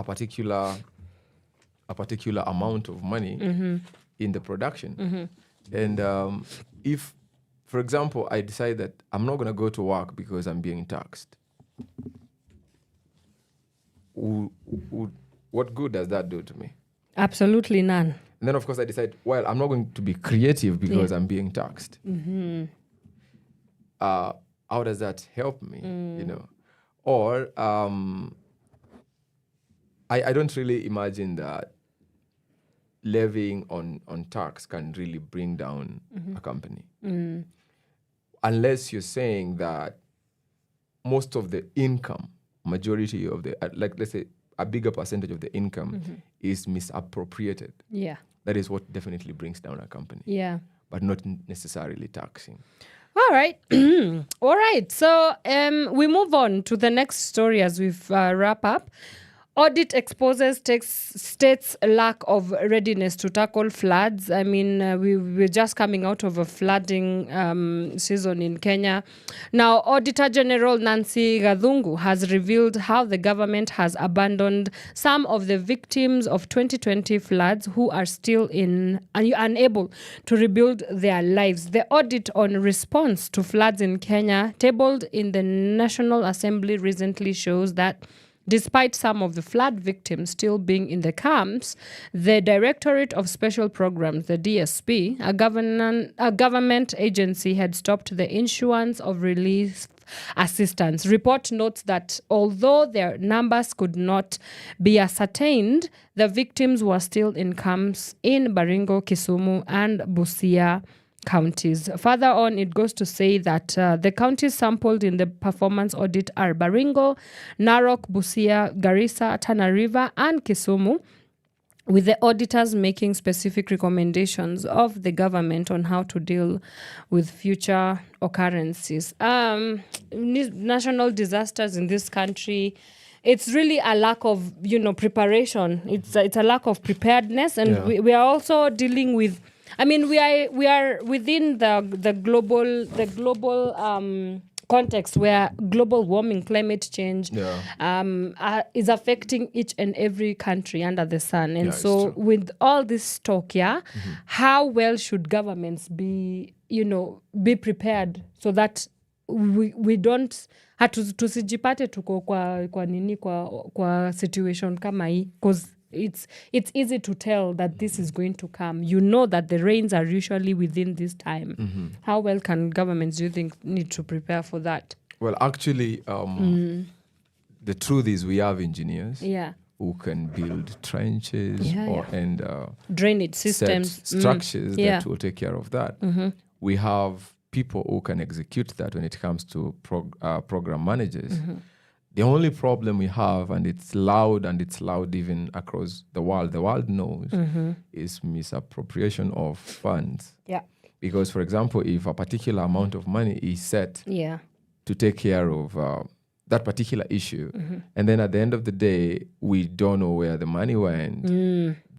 particular amount of money in the production. And if, for example, I decide that I'm not going to go to work because I'm being taxed, what good does that do to me? Absolutely none. And then, of course, I decide, well, I'm not going to be creative because I'm being taxed. How does that help me? You know, or I don't really imagine that levying on tax can really bring down a company, unless you're saying that most of the income, majority of the, like let's say a bigger percentage of the income is misappropriated. Yeah. That is what definitely brings down a company. Yeah. But not necessarily taxing. All right. All right. So we move on to the next story as we wrap up. Audit exposes states' lack of readiness to tackle floods. I mean, we're just coming out of a flooding season in Kenya. Now, Auditor General Nancy Gathungu has revealed how the government has abandoned some of the victims of 2020 floods who are still unable to rebuild their lives. The audit on response to floods in Kenya, tabled in the National Assembly recently, shows that despite some of the flood victims still being in the camps, the Directorate of Special Programs, the DSP, a government agency, had stopped the issuance of relief assistance. Report notes that although their numbers could not be ascertained, the victims were still in camps in Baringo, Kisumu, and Busia counties. Further on, it goes to say that the counties sampled in the performance audit are Baringo, Narok, Busia, Garissa, Tana River, and Kisumu, with the auditors making specific recommendations of the government on how to deal with future occurrences. National disasters in this country, it's really a lack of, preparation. It's a lack of preparedness, and we are also dealing with. I mean, we are within the global context where global warming, climate change is affecting each and every country under the sun. And so with all this talk, how well should governments be prepared so that we don't tusijipate tuko kwa situation kama hii, because it's easy to tell that this is going to come. You know that the rains are usually within this time. How well can governments, do you think, need to prepare for that? Well, actually, the truth is we have engineers who can build trenches and drainage systems, structures that will take care of that. We have people who can execute that when it comes to program managers. The only problem we have, and it's loud even across the world knows, is misappropriation of funds. Yeah. Because, for example, if a particular amount of money is set to take care of that particular issue, and then at the end of the day, we don't know where the money went,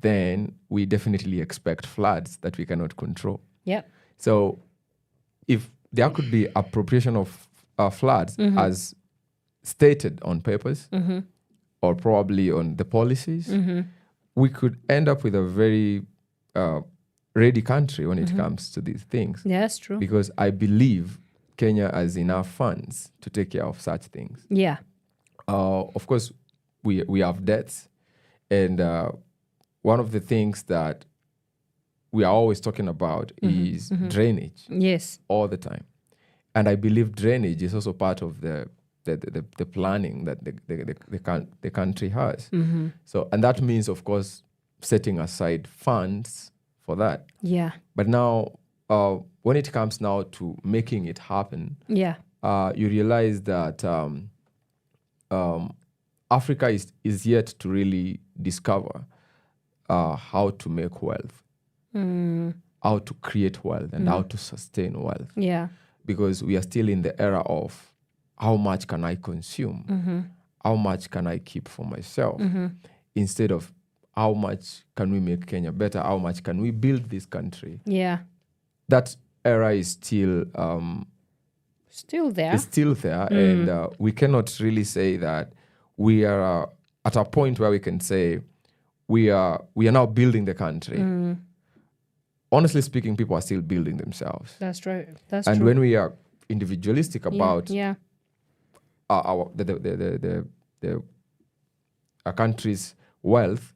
then we definitely expect floods that we cannot control. Yeah. So if there could be appropriation of floods as stated on papers or probably on the policies, we could end up with a very ready country when it comes to these things. Yeah, that's true. Because I believe Kenya has enough funds to take care of such things. Yeah. Of course, we have debts, and one of the things that we are always talking about is drainage. Yes. All the time, and I believe drainage is also part of the planning that the country has. So, and that means, of course, setting aside funds for that. Yeah. But now, when it comes now to making it happen, Yeah. you realize that Africa is yet to really discover how to make wealth, how to create wealth, and how to sustain wealth. Yeah. Because we are still in the era of how much can I consume, how much can I keep for myself, instead of how much can we make Kenya better, how much can we build this country. Yeah. That era is still there. It's still there, and we cannot really say that we are at a point where we can say we are now building the country. Honestly speaking, people are still building themselves. That's right. That's and true. when we are individualistic about our country's wealth,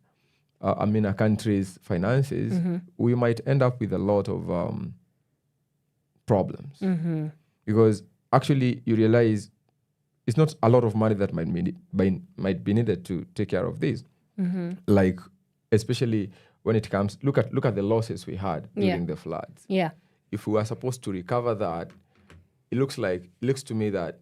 a country's finances, we might end up with a lot of problems. Because actually you realize it's not a lot of money that might be needed to take care of this. Like, especially when it comes, look at the losses we had during the floods. Yeah. If we were supposed to recover that, it looks to me that,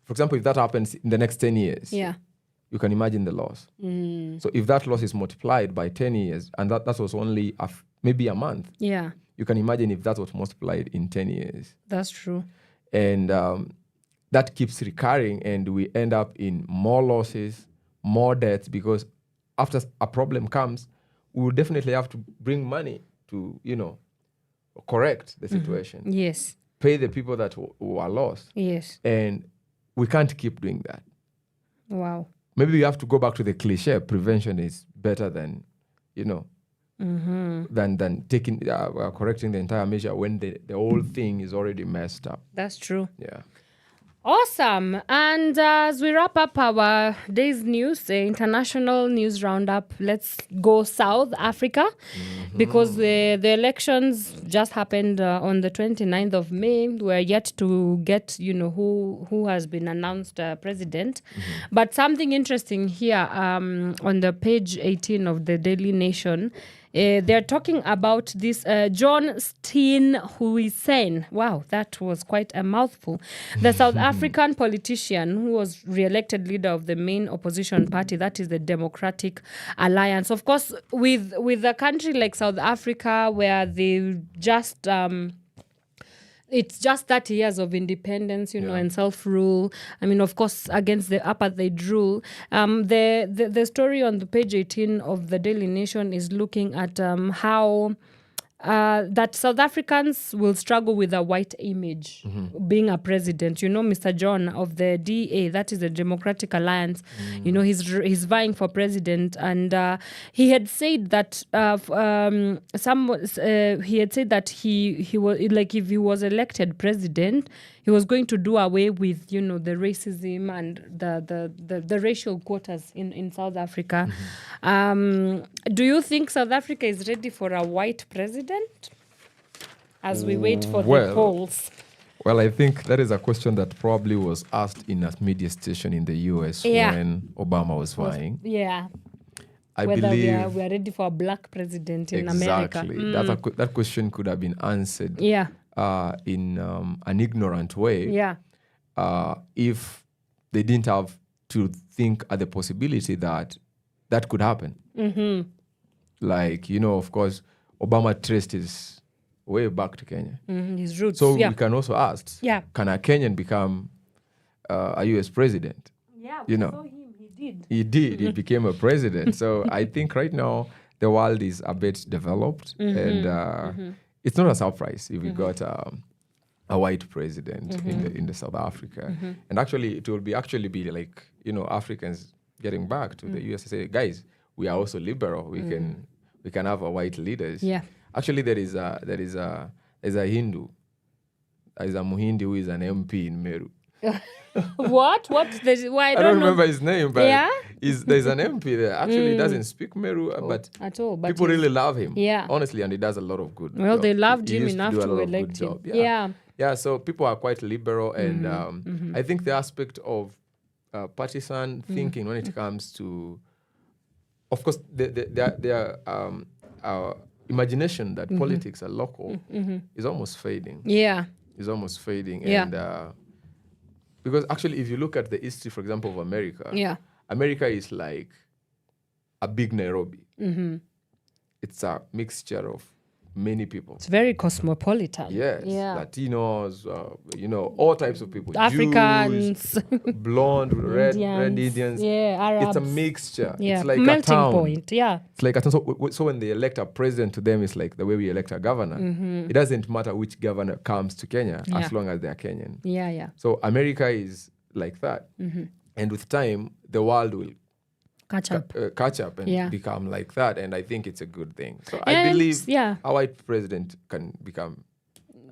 for example, if that happens in the next 10 years, you can imagine the loss. So if that loss is multiplied by 10 years, and that was only maybe a month, you can imagine if that was multiplied in 10 years. That's true. And that keeps recurring, and we end up in more losses, more debts, because after a problem comes, we will definitely have to bring money to, correct the situation. Yes. Pay the people that who are lost. Yes. And we can't keep doing that. Wow. Maybe we have to go back to the cliche, prevention is better than, than taking, correcting the entire measure when the whole thing is already messed up. That's true. Yeah. Awesome. And as we wrap up our day's news, the international news roundup, let's go South Africa, because the elections just happened on the 29th of May. We're yet to get, who has been announced president. But something interesting here on the page 18 of the Daily Nation, they're talking about this John Steenhuisen. Wow, that was quite a mouthful. The South African politician who was re-elected leader of the main opposition party, that is the Democratic Alliance. Of course, with a country like South Africa, where they just... it's just 30 years of independence, and self-rule. I mean, of course, against the apartheid rule. The story on the page 18 of the Daily Nation is looking at how that South Africans will struggle with a white image being a president. Mr. John of the DA, that is the Democratic Alliance, he's vying for president, and he had said that he had said that he was, like, if he was elected president, he was going to do away with the racism and the racial quotas in South Africa. Do you think South Africa is ready for a white president as we wait for the polls? Well, I think that is a question that probably was asked in a media station in the US when Obama was vying. Yeah. I Whether believe we are ready for a black president in America. Exactly. That question could have been answered in an ignorant way if they didn't have to think at the possibility that could happen. Like, of course, Obama traced his way back to Kenya. His roots. So we can also ask, can a Kenyan become a US president? Yeah, we saw him. He did. He did. He became a president. So I think right now the world is a bit developed, and it's not a surprise if we got a white president in the South Africa. And actually, it will be like, Africans getting back to the US and say, guys, we are also liberal. We we can have our white leaders. Yeah. Actually, there's a Hindu, there's a Muhindi who is an MP in Meru. What? Why? I don't don't remember know. his name, but Yeah? there's an MP there. Actually, he doesn't speak Meru, but at all. But people he's- really love him. Yeah. Honestly, and he does a lot of good. Well, job. they loved He him used enough do a to lot of good elect him. job. Yeah. Yeah, so people are quite liberal, and I think the aspect of partisan thinking when it comes to, of course, their imagination that politics are local is almost fading. Yeah. Is almost fading, Yeah. and because actually, if you look at the history, for example, of America, Yeah. America is like a big Nairobi. Mm-hmm. It's a mixture of many people. It's very cosmopolitan. Yes, Yeah. Latinos, all types of people. Africans. Jews, blonde, red Indians. Yeah, Arabs. It's a mixture. Yeah. It's like melting a town. point. Yeah. It's like a town. So when they elect a president, to them, it's like the way we elect a governor. It doesn't matter which governor comes to Kenya Yeah. as long as they're Kenyan. Yeah, yeah. So America is like that. And with time, the world will Catch up. catch up and Yeah. become like that, and I think it's a good thing. So I And, believe yeah. a white president can become,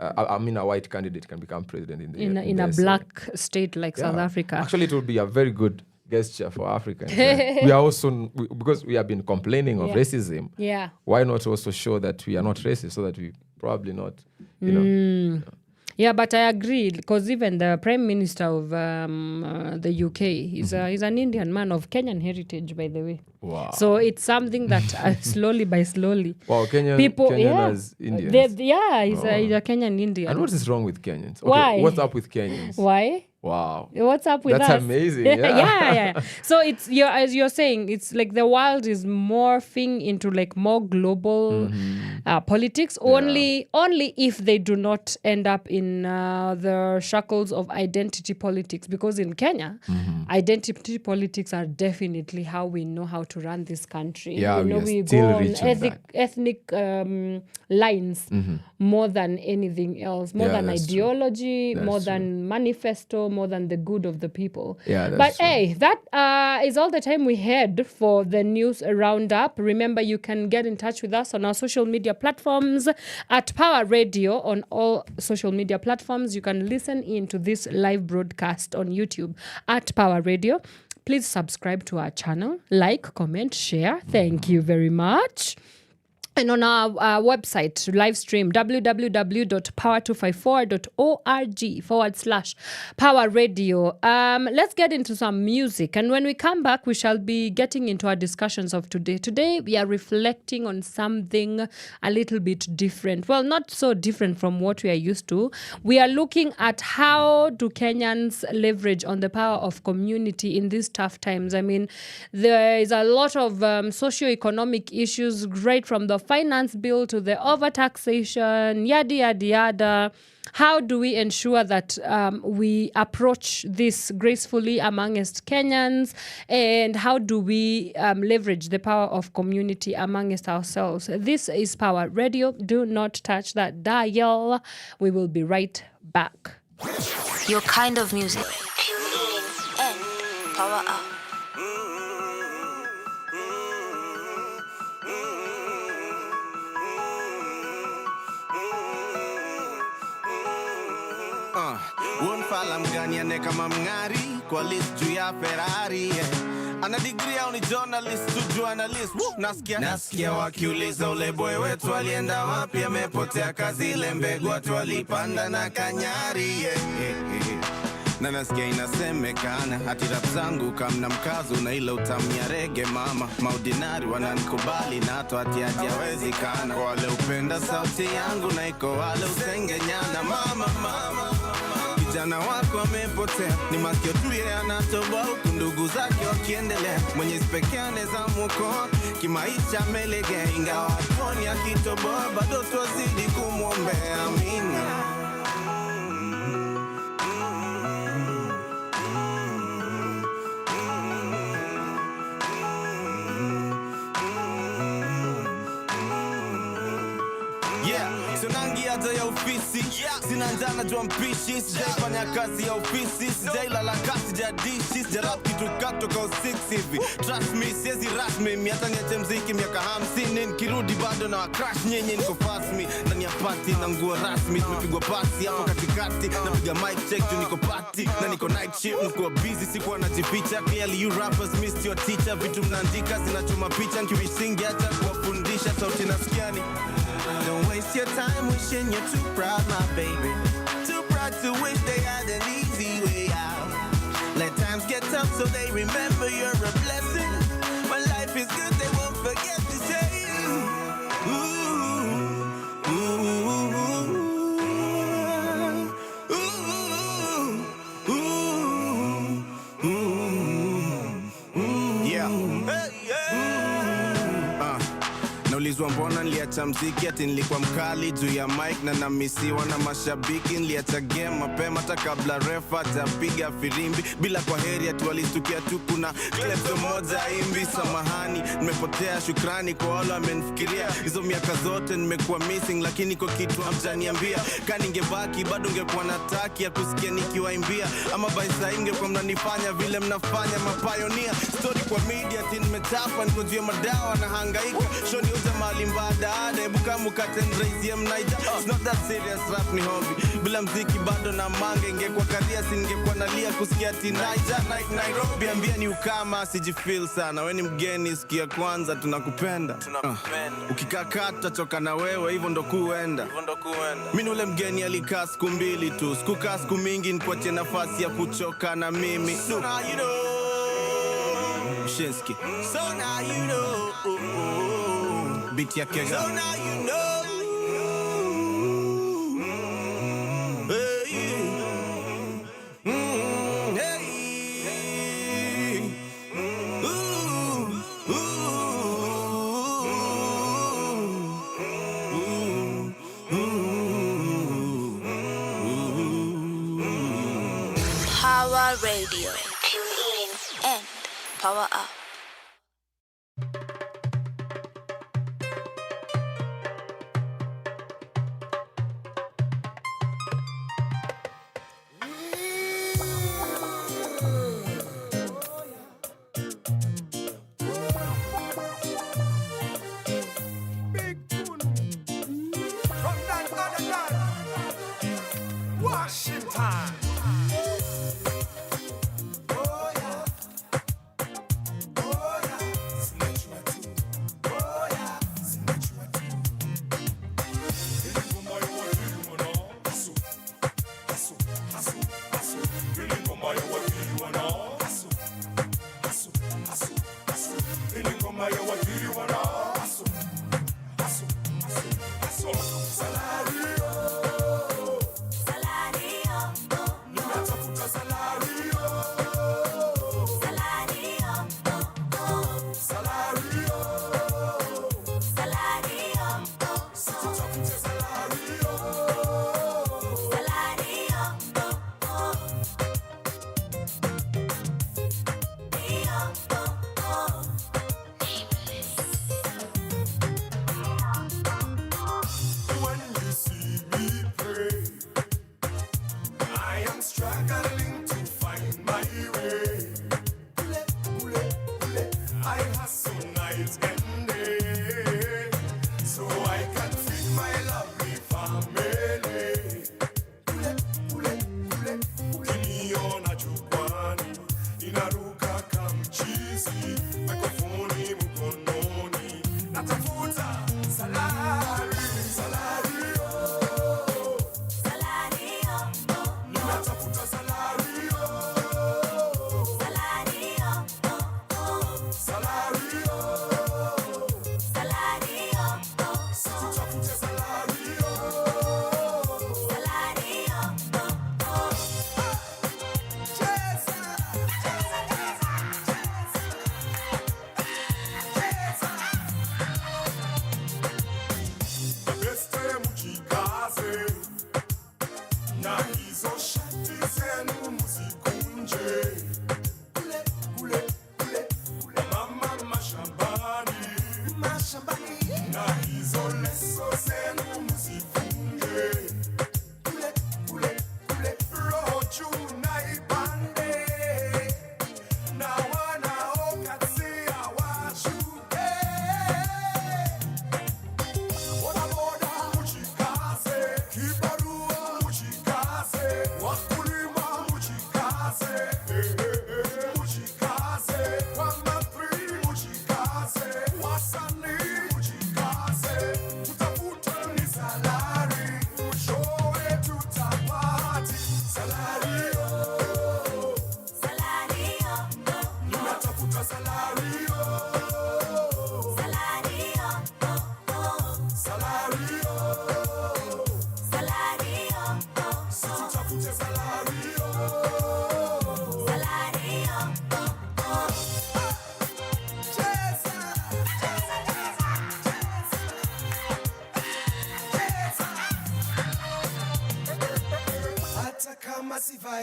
a white candidate can become president in In a the black state like South Yeah. Africa. Actually, it would be a very good gesture for Africans. We are also, because we have been complaining of Yeah. racism, Yeah. why not also show that we are not racist, so that we probably not, you know. Yeah, but I agree, because even the Prime Minister of the UK is an Indian man of Kenyan heritage, by the way. Wow. So it's something that slowly by slowly, Wow, Kenyan as Indians. He's a Kenyan Indian. And what is wrong with Kenyans? Okay, Why? what's up with Kenyans? Why? Wow. What's up with That's us? amazing. Yeah. So it's as you're saying, it's like the world is morphing into like more global politics. Only if they do not end up in the shackles of identity politics. Because in Kenya, identity politics are definitely how we know how to run this country. Yeah, you know, we we are still go on reaching that. ethnic lines more than anything else, more Yeah, than that's true. ideology, That's more true. than manifesto, more than the good of the people. Yeah, that's but true. hey, that is all the time we had for the news roundup. Remember, you can get in touch with us on our social media platforms at Power Radio on all social media platforms. You can listen in to this live broadcast on YouTube at Power Radio. Please subscribe to our channel, like, comment, share. Thank you very much. And on our website, live stream, www.power254.org/Power Radio. Let's get into some music. And when we come back, we shall be getting into our discussions of today. Today, we are reflecting on something a little bit different. Well, not so different from what we are used to. We are looking at how do Kenyans leverage on the power of community in these tough times. I mean, there is a lot of socio-economic issues, right from the finance bill to the overtaxation, yada, yada, yada. How do we ensure that we approach this gracefully amongst Kenyans? And how do we leverage the power of community amongst ourselves? This is Power Radio. Do not touch that dial. We will be right back. Your kind of music. Tune in and power up. Unfala mganiane kama mng'ari kwa list juu ya Ferrari ana degree au ni journalist tu journalist nasikia wakiuliza ule boy wetu alienda wapi amepotea kazi ile mbegu watu walipanda na kanyari na nasikia inasemekana hati rap zangu kamna mkazo na ile utamia rege mama maudinari wananikubali na hata hati hawezekana wale upenda sauti yangu na iko wale usengenyana mama kijana wako amepotea ni masikio tu yeye anatoboa huku ndugu zake wakiendelea Mwenyezi pekee anaweza muokoa kimaisha amelegea ingawa hatuoni akitoboa bado twazidi kumwombea amina. moja ya ofisi. Sina njaa najua mpishi, sijaifanya kazi ya ofisi, sijailala kasi jadishi, sijarap kitu kutoka 6 hivi. Trust me, siezi rush mimi, hata niache mziki miaka 50 nikirudi bado na crash nyenye niko fast me. Ndani ya party na nguo rasmi, tumepigwa pasi hapo katikati, napiga mic check tu niko party na niko night shift, niko busy sikuwa najificha. Clearly you rappers missed your teacher, vitu mnaandika zinachoma picha, nikiwisingi hata kuwafundisha sauti nasikiani. Don't waste your time wishing you're too proud, my baby. Too proud to wish they had an easy way out. Let times get tough so they remember you're a blessing. When life is good, they won't forget to say, ooh, ooh, ooh, ooh, ooh, ooh. Yeah. Naulizwa mbona niliacha mziki, ati nilikuwa mkali juu ya mic na namisiwa na mashabiki. Niliacha game mapema hata kabla refa hajapiga firimbi. Bila kwa heri ati walistukia tu kuna clip moja imbi. Samahani, nimepotea, shukrani kwa wale wamenifikiria. Hizo miaka zote nimekuwa missing, lakini kwa kitu hamjaniambia. Kani ningebaki bado ngekuwa nataki ya kusikia nikiwaimbia. Ama by saa ingekuwa mnanifanya vile mnafanya mapioneer. Story kwa media ati nimechapa, niko juu ya madawa na hangaika. Shoni mali mbada, hebu kama ukatendraise mnaita. It's not that serious, rap ni hobby. Bila mziki bado na manga, ingekuwa career singekuwa nalia kusikia tinaija night Nairobi. Ambia ni ukama sijifeel sana, wewe ni mgeni sikia kwanza tunakupenda. Ukikaa tutachoka na wewe, hivyo ndo kuenda. Mimi ule mgeni alikaa siku 2 tu, sikukaa siku mingi nikuache nafasi ya kuchoka na mimi. So now you know. Shinsky. So now you know. Beat ya kega. So now you know. Hey. Hey. Ooh. Power Radio. Tune in and power up.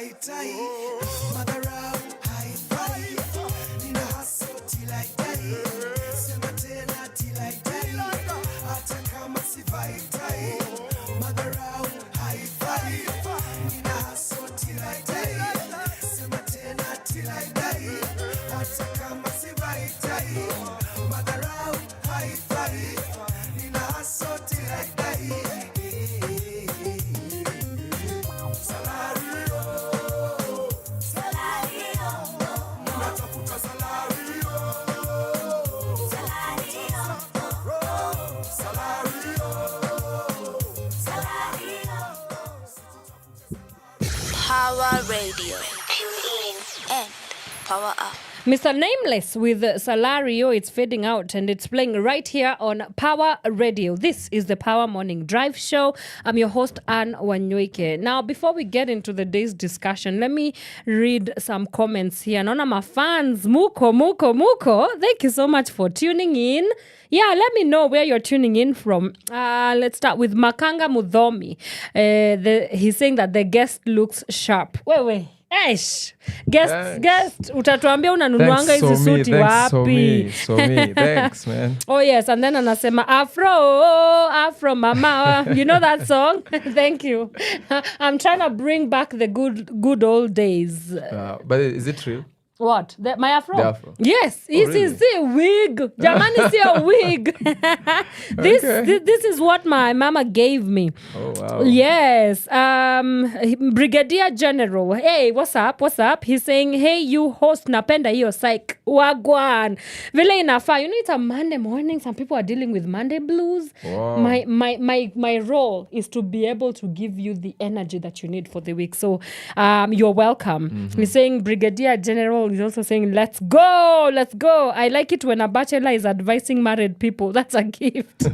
fight tight. Mother out, high five. Nina hustle till I die. Sema tena till I die. Hata kama si fight tight. Mother out, high five. Nina hustle till I die. Sema tena till I die. Hata kama si fight tight. Mother out, high five. Nina hustle till I die. Power Radio. Tune in and power up. Mr. Nameless with Salario, it's fading out and it's playing right here on Power Radio. This is the Power Morning Drive Show. I'm your host, Anne Wanyoike. Now, before we get into the day's discussion, let me read some comments here. Naona my fans, Muko. Thank you so much for tuning in. Yeah, let me know where you're tuning in from. Let's start with Makanga Mudhomi. He's saying that the guest looks sharp. Wait. Eish. Guest, utatuambia unanunuanga hizi suti wapi? So me. Thanks, man. Oh yes, and then anasema Afro mama. You know that song? Thank you. I'm trying to bring back the good old days. But is it true? What? My afro? The afro? Yes. Really? It's a wig. Jamani, see a wig. This is what my mama gave me. Oh, wow. Yes. Brigadier General. Hey, what's up? He's saying, hey, you host, napenda hiyo psych. Wagwan. Vile inafaa. You know, it's a Monday morning. Some people are dealing with Monday blues. Wow. My role is to be able to give you the energy that you need for the week. So you're welcome. Mm-hmm. He's saying Brigadier General is also saying, let's go. I like it when a bachelor is advising married people. That's a gift.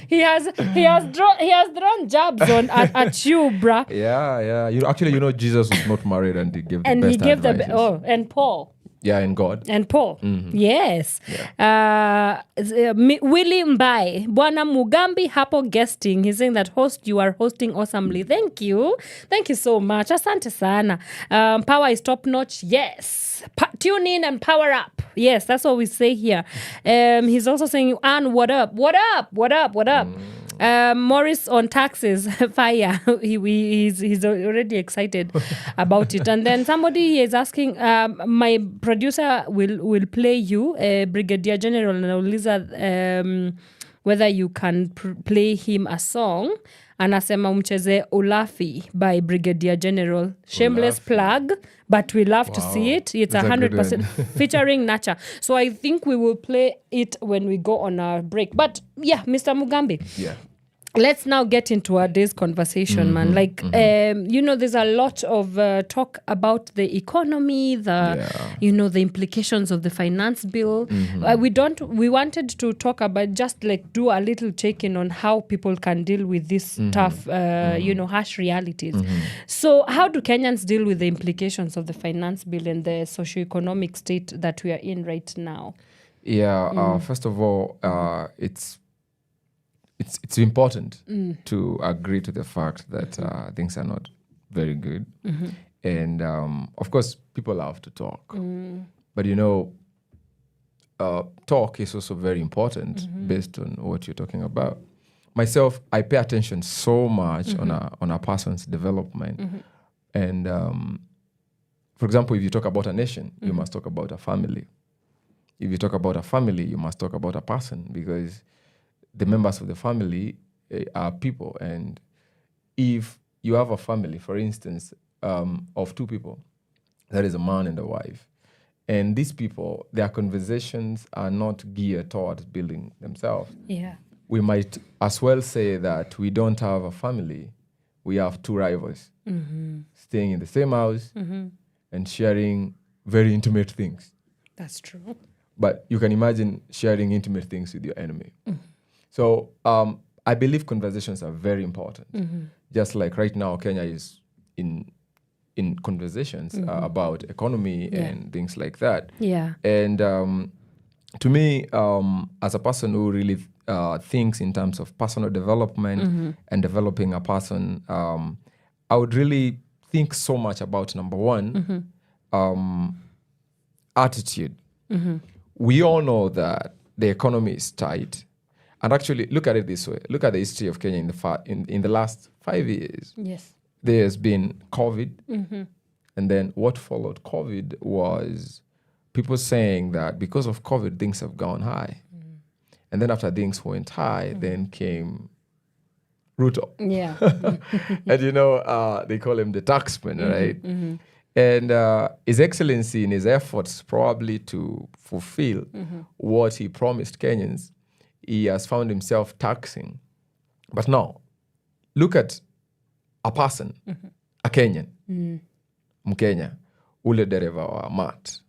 he has drawn jabs at you, bruh. Yeah. You know, Jesus was not married and he gave the best advices. And Paul. Yeah, and God. And Paul. Mm-hmm. Yes. Yeah. Willie Mbai. Bwana Mugambi hapo guesting. He's saying that host, you are hosting awesomely. Thank you. Thank you so much. Asante sana. Power is top notch. Yes. Tune in and power up. Yes, that's what we say here. He's also saying, Anne, what up? Morris on taxes, fire. He's already excited about it. And then somebody is asking, my producer will play you, Brigadier General Nauliza, whether you can play him a song. Anasema umcheze Ulafi by Brigadier General. Shameless plug, but we love to see it. It's 100% featuring Nacha. So I think we will play it when we go on our break. But yeah, Mr. Mugambi. Yeah. Let's now get into our day's conversation, man. Like, there's a lot of talk about the economy, the implications of the finance bill. We wanted to talk about just like do a little check-in on how people can deal with this tough, harsh realities. So how do Kenyans deal with the implications of the finance bill and the socioeconomic state that we are in right now? Yeah, first of all, it's important to agree to the fact that things are not very good. And of course, people have to talk. But talk is also very important based on what you're talking about. Myself, I pay attention so much on a person's development. And for example, if you talk about a nation, you must talk about a family. If you talk about a family, you must talk about a person, because the members of the family are people. And if you have a family, for instance, of two people, that is a man and a wife, and these people, their conversations are not geared towards building themselves. Yeah. We might as well say that we don't have a family. We have two rivals staying in the same house and sharing very intimate things. That's true. But you can imagine sharing intimate things with your enemy. So I believe conversations are very important. Just like right now, Kenya is in conversations about economy and things like that. Yeah. And to me, as a person who really thinks in terms of personal development and developing a person, I would really think so much about number one, attitude. We all know that the economy is tight. And actually, look at it this way. Look at the history of Kenya in the last 5 years. Yes. There's been COVID. And then what followed COVID was people saying that because of COVID, things have gone high. And then after things went high, then came Ruto. Yeah. And, they call him the taxman, right? And His Excellency, in his efforts probably to fulfill what he promised Kenyans, he has found himself taxing. But now, look at a person, a Kenyan, Mkenya, ule dereva wa mat.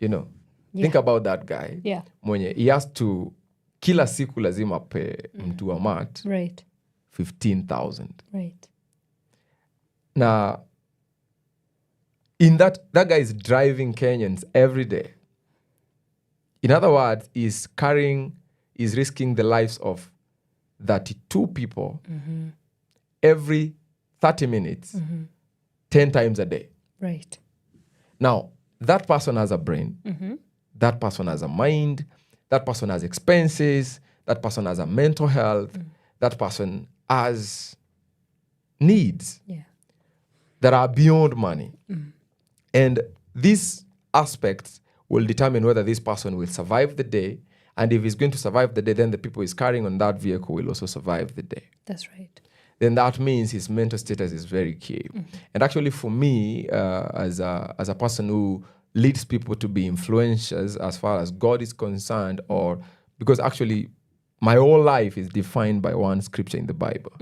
Think about that guy. Yeah. Mwenye, he has to, kila siku lazima pe mtu wa mat. Right. 15,000. Right. Now, in that guy is driving Kenyans every day. In other words, he's risking the lives of 32 people every 30 minutes, 10 times a day. Right. Now, that person has a brain. That person has a mind. That person has expenses. That person has a mental health. That person has needs that are beyond money. And these aspects will determine whether this person will survive the day. And if he's going to survive the day, then the people he's carrying on that vehicle will also survive the day. That's right. Then that means his mental status is very key. And actually for me, as a person who leads people to be influencers as far as God is concerned, or because actually my whole life is defined by one scripture in the Bible,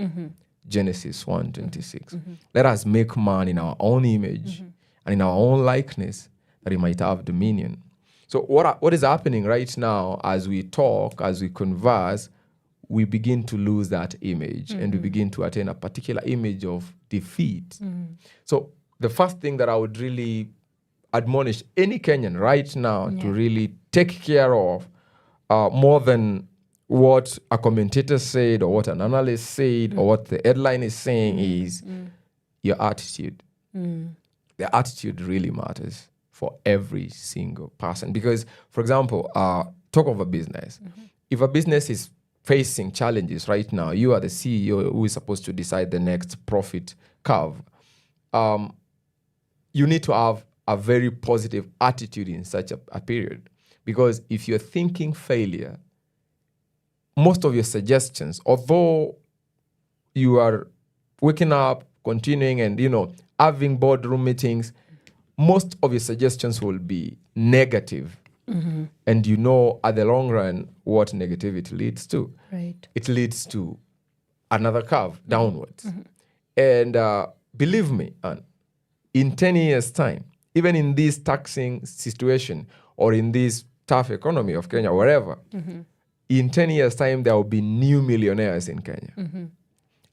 Genesis 1:26. Let us make man in our own image and in our own likeness, that he might have dominion. So what is happening right now as we talk, as we converse, we begin to lose that image and we begin to attain a particular image of defeat. So the first thing that I would really admonish any Kenyan right now to really take care of, more than what a commentator said or what an analyst said or what the headline is saying, is your attitude. The attitude really matters for every single person. Because, for example, talk of a business. If a business is facing challenges right now, you are the CEO who is supposed to decide the next profit curve. You need to have a very positive attitude in such a period. Because if you're thinking failure, most of your suggestions, although you are waking up, continuing and, having boardroom meetings, most of your suggestions will be negative. And at the long run, what negativity leads to. Right. It leads to another curve downwards. And believe me, in 10 years' time, even in this taxing situation or in this tough economy of Kenya, wherever, in 10 years' time, there will be new millionaires in Kenya.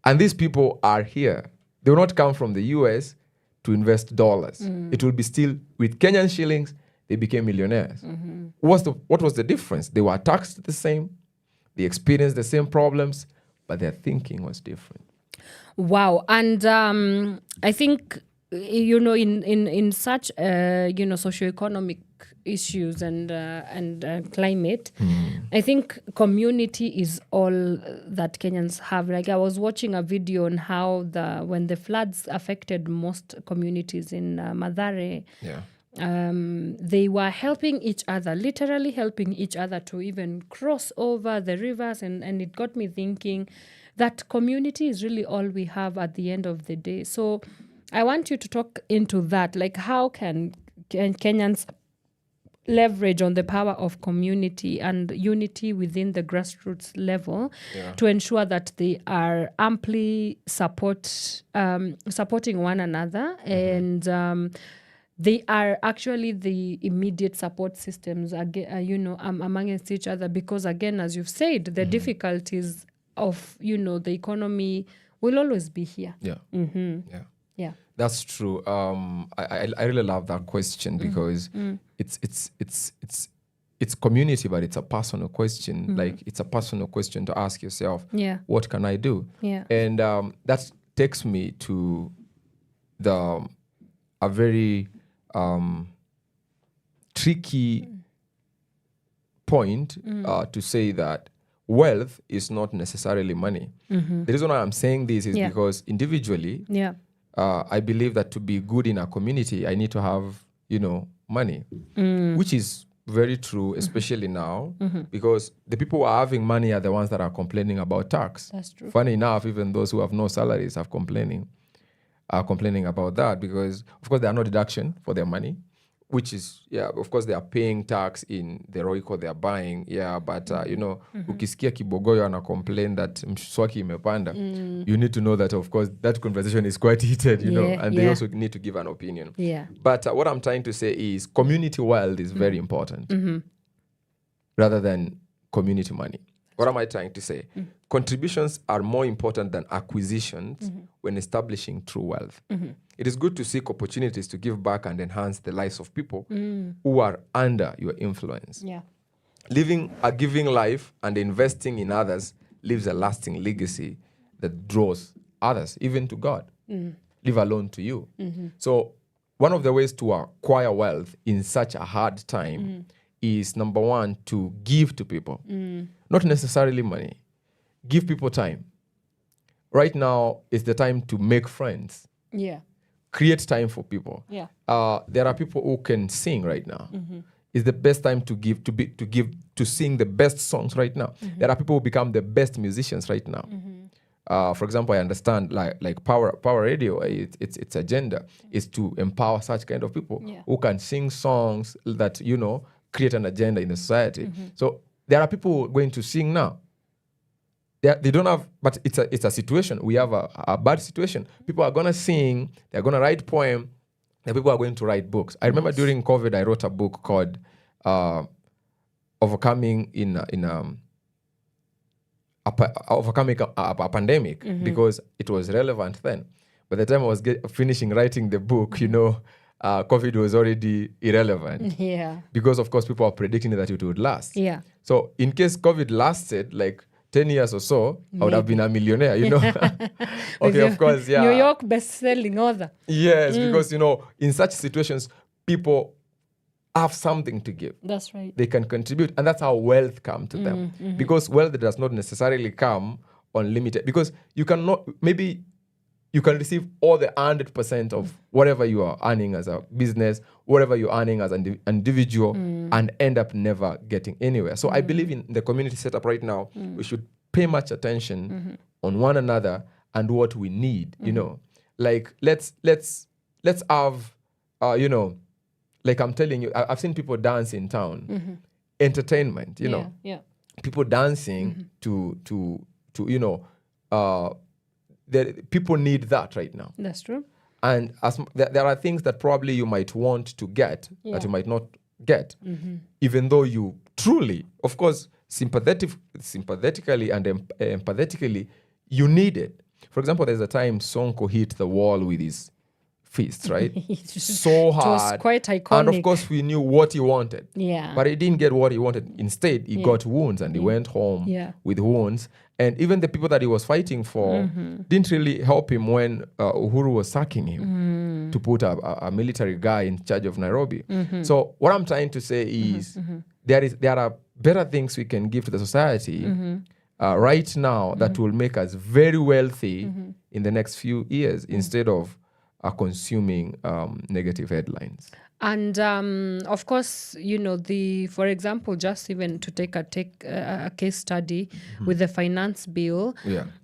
And these people are here. They will not come from the US to invest dollars. It will be still with Kenyan shillings, they became millionaires. What was the difference? They were taxed the same, they experienced the same problems, but their thinking was different. Wow. And I think, in such, socioeconomic issues and climate, I think community is all that Kenyans have. Like, I was watching a video on how when the floods affected most communities in Mathare, they were helping each other, literally helping each other to even cross over the rivers. And it got me thinking that community is really all we have at the end of the day. So I want you to talk into that. Like, how can Kenyans leverage on the power of community and unity within the grassroots level to ensure that they are amply supporting one another and they are actually the immediate support systems amongst each other, because again, as you've said, the difficulties of the economy will always be here. Yeah. That's true. I really love that question because it's community, but it's a personal question. Like, it's a personal question to ask yourself, what can I do? Yeah. And that takes me to a very tricky point to say that wealth is not necessarily money. The reason why I'm saying this is because individually, I believe that to be good in a community, I need to have, money, which is very true, especially now, because the people who are having money are the ones that are complaining about tax. That's true. Funny enough, even those who have no salaries are complaining about that because, of course, there are no deduction for their money, which is, of course, they are paying tax in the roiko they are buying, but, ukisikia kibogoyo ana complain that mswaki imepanda, you need to know that, of course, that conversation is quite heated, you know, and they also need to give an opinion. But what I'm trying to say is community wealth is very important rather than community money. What am I trying to say? Contributions are more important than acquisitions when establishing true wealth. It is good to seek opportunities to give back and enhance the lives of people who are under your influence. Living a giving life and investing in others leaves a lasting legacy that draws others, even to God, leave alone to you. So one of the ways to acquire wealth in such a hard time is, number one, to give to people. Not necessarily money. Give people time. Right now is the time to make friends. Create time for people. There are people who can sing right now. It's the best time to sing the best songs right now. There are people who become the best musicians right now. For example, I understand like Power Radio, its agenda is to empower such kind of people who can sing songs that, create an agenda in the society. So there are people going to sing now. They don't have, but it's a situation. We have a bad situation. People are going to sing, they're going to write poems, and people are going to write books. I remember during COVID, I wrote a book called Overcoming a Pandemic because it was relevant then. By the time I was finishing writing the book, COVID was already irrelevant. Because, of course, people are predicting that it would last. So in case COVID lasted, like 10 years or so, I would have been a millionaire, Okay, of course, New York best-selling author. Yes, because, in such situations, people have something to give. That's right. They can contribute, and that's how wealth comes to them. Because wealth does not necessarily come unlimited. Because you cannot, maybe you can receive all the 100% of whatever you are earning as a business, whatever you're earning as an individual, and end up never getting anywhere. So I believe in the community setup right now, we should pay much attention on one another and what we need, Like, let's have, like I'm telling you, I've seen people dance in town. Entertainment, people dancing to people need that right now. That's true. And there are things that probably you might want to get that you might not get, even though you truly, of course, sympathetically and empathetically, you need it. For example, there's a time Sonko hit the wall with his fist, right? So hard. It was quite iconic. And of course, we knew what he wanted. But he didn't get what he wanted. Instead, he got wounds and he went home with wounds. And even the people that he was fighting for didn't really help him when Uhuru was sacking him to put a military guy in charge of Nairobi. So what I'm trying to say is there are better things we can give to the society right now that will make us very wealthy in the next few years instead of consuming negative headlines. And of course, for example, just even to take a case study with the finance bill,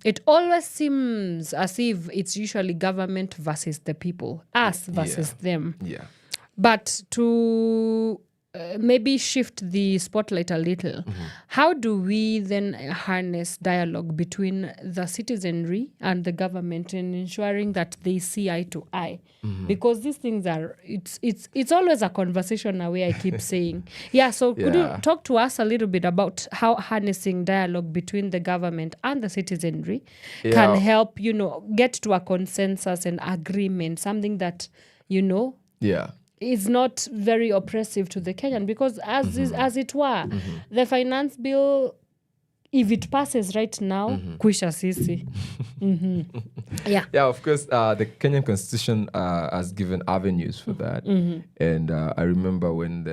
it always seems as if it's usually government versus the people, us versus them. But to maybe shift the spotlight a little, how do we then harness dialogue between the citizenry and the government in ensuring that they see eye to eye? Because these things it's always a conversation away, I keep saying. So could you talk to us a little bit about how harnessing dialogue between the government and the citizenry can help, get to a consensus and agreement, something that, is not very oppressive to the Kenyan, because as it were, the finance bill if it passes right now, kuisha sisi. Yeah. Yeah, of course, the Kenyan Constitution has given avenues for that. And I remember when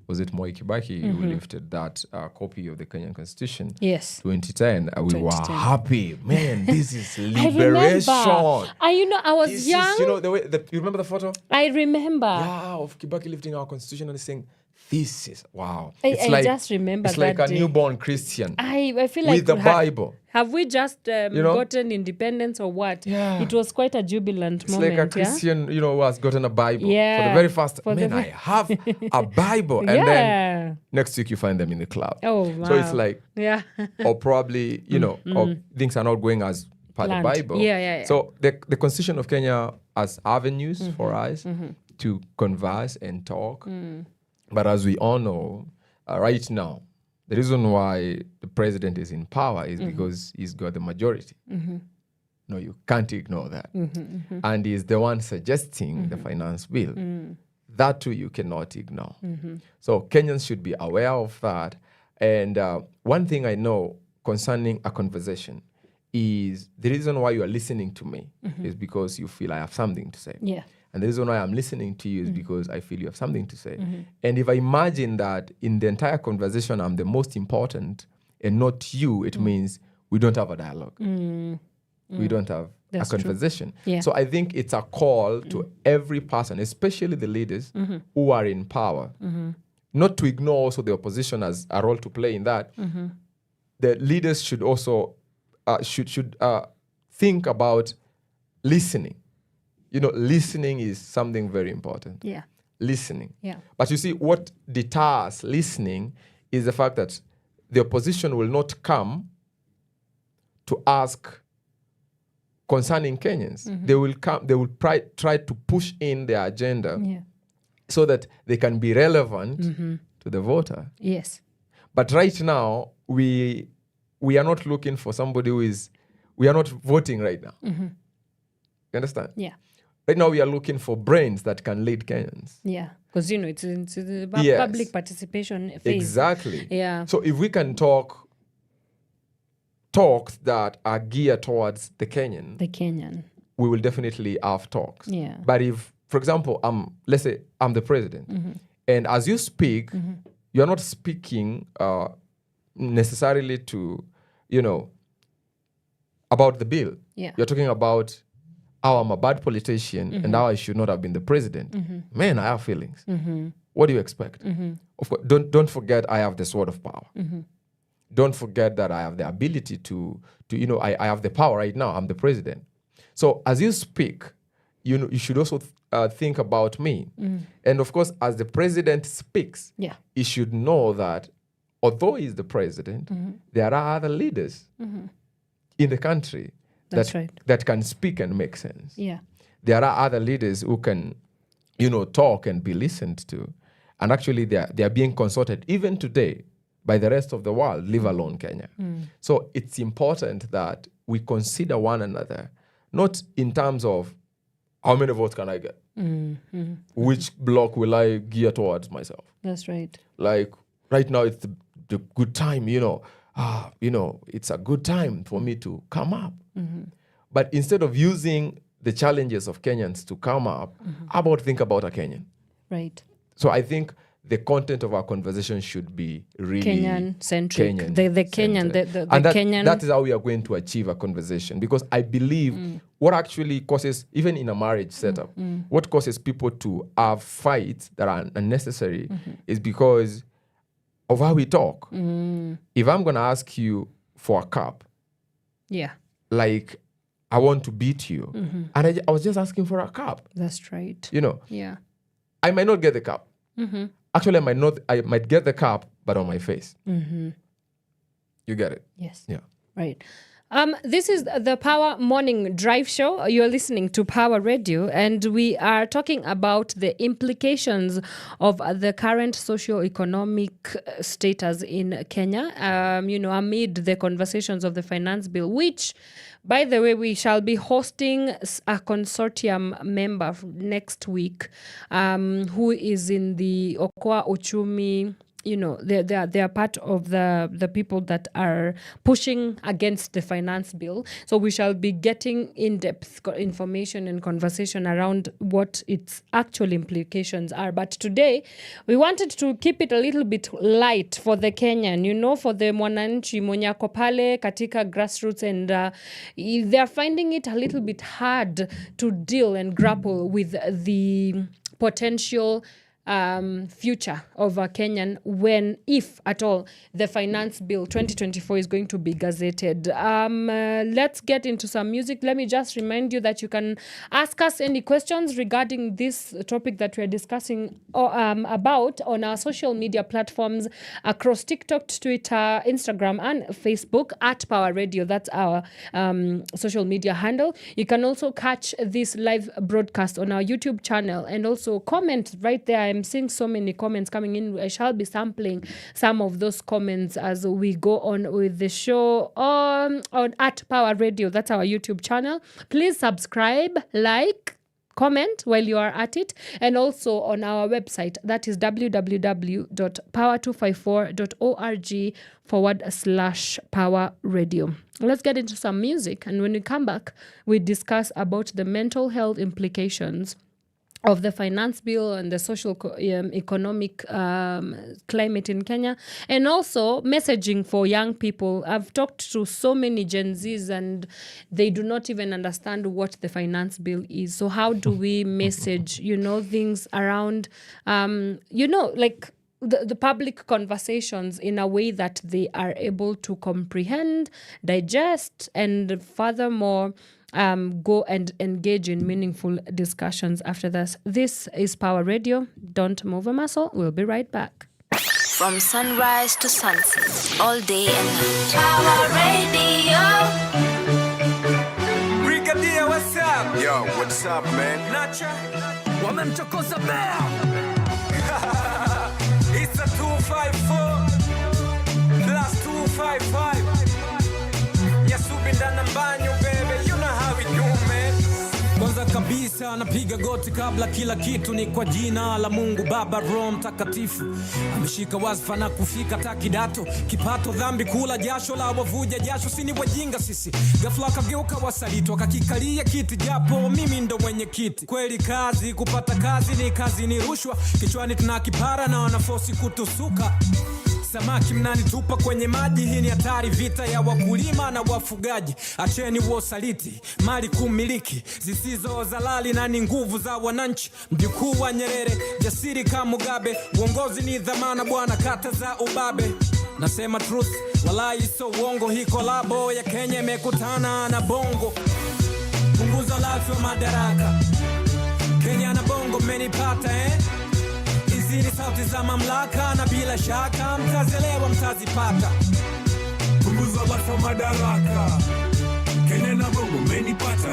was it Moi Kibaki who lifted that copy of the Kenyan Constitution? Yes. 2010. We were 2010. happy. Man, this is I liberation. remember. I was This young. is, you know, the way, you remember the photo? I remember. Yeah, of Kibaki lifting our constitution and saying, this is, wow. I just remember it's like that a day. newborn Christian I feel like with the Bible. Have we just know? gotten independence or what? Yeah. It was quite a jubilant It's moment. like a Christian, who has gotten a Bible. Yeah. For the very first For the man, I have a Bible. And Yeah. then next week you find them in the club. Oh, wow. So it's like, Yeah. or probably, or things are not going as per the Planned. Bible. Yeah. So the Constitution of Kenya has avenues for us to converse and talk. But as we all know, right now, the reason why the president is in power is because he's got the majority. No, you can't ignore that. And he's the one suggesting the finance bill. That too you cannot ignore. So Kenyans should be aware of that. And one thing I know concerning a conversation is the reason why you are listening to me is because you feel I have something to say. Yeah. And the reason why I'm listening to you is because I feel you have something to say. And if I imagine that in the entire conversation I'm the most important and not you, it means we don't have a dialogue. We don't have That's a conversation. True. Yeah. So I think it's a call to every person, especially the leaders who are in power, not to ignore also the opposition as a role to play in that. The leaders should also should think about listening. Listening is something very important. Yeah. Listening. Yeah. But you see, what deters listening is the fact that the opposition will not come to ask concerning Kenyans. They will come. They will try to push in their agenda so that they can be relevant to the voter. Yes. But right now, we are not looking for somebody who is. We are not voting right now. You understand? Yeah. Right now, we are looking for brains that can lead Kenyans. Yeah. Because, it's the Yes. public participation phase. Exactly. Yeah. So if we can talks that are geared towards the Kenyan, we will definitely have talks. Yeah. But if, for example, let's say I'm the president, and as you speak, you're not speaking necessarily to, about the bill. Yeah. You're talking about how I'm a bad politician and how I should not have been the president. Man, I have feelings. What do you expect? Of course, don't forget I have the sword of power. Don't forget that I have the ability to I have the power right now. I'm the president. So as you speak, you should also think about me. And of course, as the president speaks, he should know that although he's the president, there are other leaders in the country that can speak and make sense. Yeah. There are other leaders who can, talk and be listened to. And actually, they are being consulted even today by the rest of the world, leave alone Kenya. So it's important that we consider one another, not in terms of how many votes can I get? Which block will I gear towards myself? That's right. Like right now, it's the good time, it's a good time for me to come up. But instead of using the challenges of Kenyans to come up, how about think about a Kenyan? Right. So I think the content of our conversation should be really Kenyan-centric. Kenyan The Kenyan, the and Kenyan. that is how we are going to achieve a conversation. Because I believe what actually causes, even in a marriage setup, what causes people to have fights that are unnecessary is because of how we talk. If I'm going to ask you for a cup, like I want to beat you, and I was just asking for a cup. That's right. Yeah. I might not get the cup. Actually, I might get the cup, but on my face. You get it? Yes. Yeah. Right. This is the Power Morning Drive Show. You're listening to Power Radio, and we are talking about the implications of the current socio-economic status in Kenya, amid the conversations of the finance bill, which, by the way, we shall be hosting a consortium member next week who is in the Okoa Uchumi they are part of the people that are pushing against the finance bill. So we shall be getting in-depth information and conversation around what its actual implications are. But today, we wanted to keep it a little bit light for the Kenyan, for the mwananchi mwenye ako pale katika grassroots, and they are finding it a little bit hard to deal and grapple with the potential future of a Kenyan when, if at all, the finance bill 2024 is going to be gazetted. Let's get into some music. Let me just remind you that you can ask us any questions regarding this topic that we're discussing about on our social media platforms across TikTok, Twitter, Instagram, and Facebook at Power Radio. That's our social media handle. You can also catch this live broadcast on our YouTube channel and also comment right there. I'm seeing so many comments coming in. I shall be sampling some of those comments as we go on with the show on at Power Radio. That's our YouTube channel. Please subscribe, like, comment while you are at it, and also on our website, that is www.power254.org/Power Radio. Let's get into some music, and when we come back, we discuss about the mental health implications of the finance bill and the social economic climate in Kenya, and also messaging for young people. I've talked to so many Gen Zs and they do not even understand what the finance bill is. So how do we message, things around, like the public conversations in a way that they are able to comprehend, digest, and furthermore, go and engage in meaningful discussions after this. This is Power Radio. Don't move a muscle. We'll be right back. From sunrise to sunset, all day and night. Power Radio. Brigadier, what's up? Yo, what's up, man? Nacha, wamemchokoza bell. It's a 254 plus 255. Nyasubinda na mbanyo, baby. You know how we do, man. Kwanza kabisa napiga goti kabla kila kitu, ni kwa jina la Mungu Baba Roho Mtakatifu. Ameshika wazifa na kufika takidato, kipato dhambi kula jasho la wavuja jasho, sini wajinga sisi. Ghafla kageuka wasalito, kakikalia kiti japo mimi ndo mwenye kiti. Kweli kazi kupata kazi ni kazi, ni rushwa. Kichwani tuna kipara na wanafosi kutusuka. Samaki mnanitupa kwenye maji, hii ni hatari, vita ya wakulima na wafugaji. Acheni usaliti, mali kumiliki zisizo zalali na ni nguvu za wananchi. Mjukuu wa Nyerere, jasiri kama Mugabe, uongozi ni dhamana bwana, kata za ubabe. Nasema truth, walai so uongo, hii kolabo ya Kenya imekutana na bongo. Punguza lafi wa madaraka, Kenya na bongo menipata Hizi ni sauti za mamlaka na bila shaka mtazelewa mtazipata. Punguza lafi wa madaraka, Kenya na bongo menipata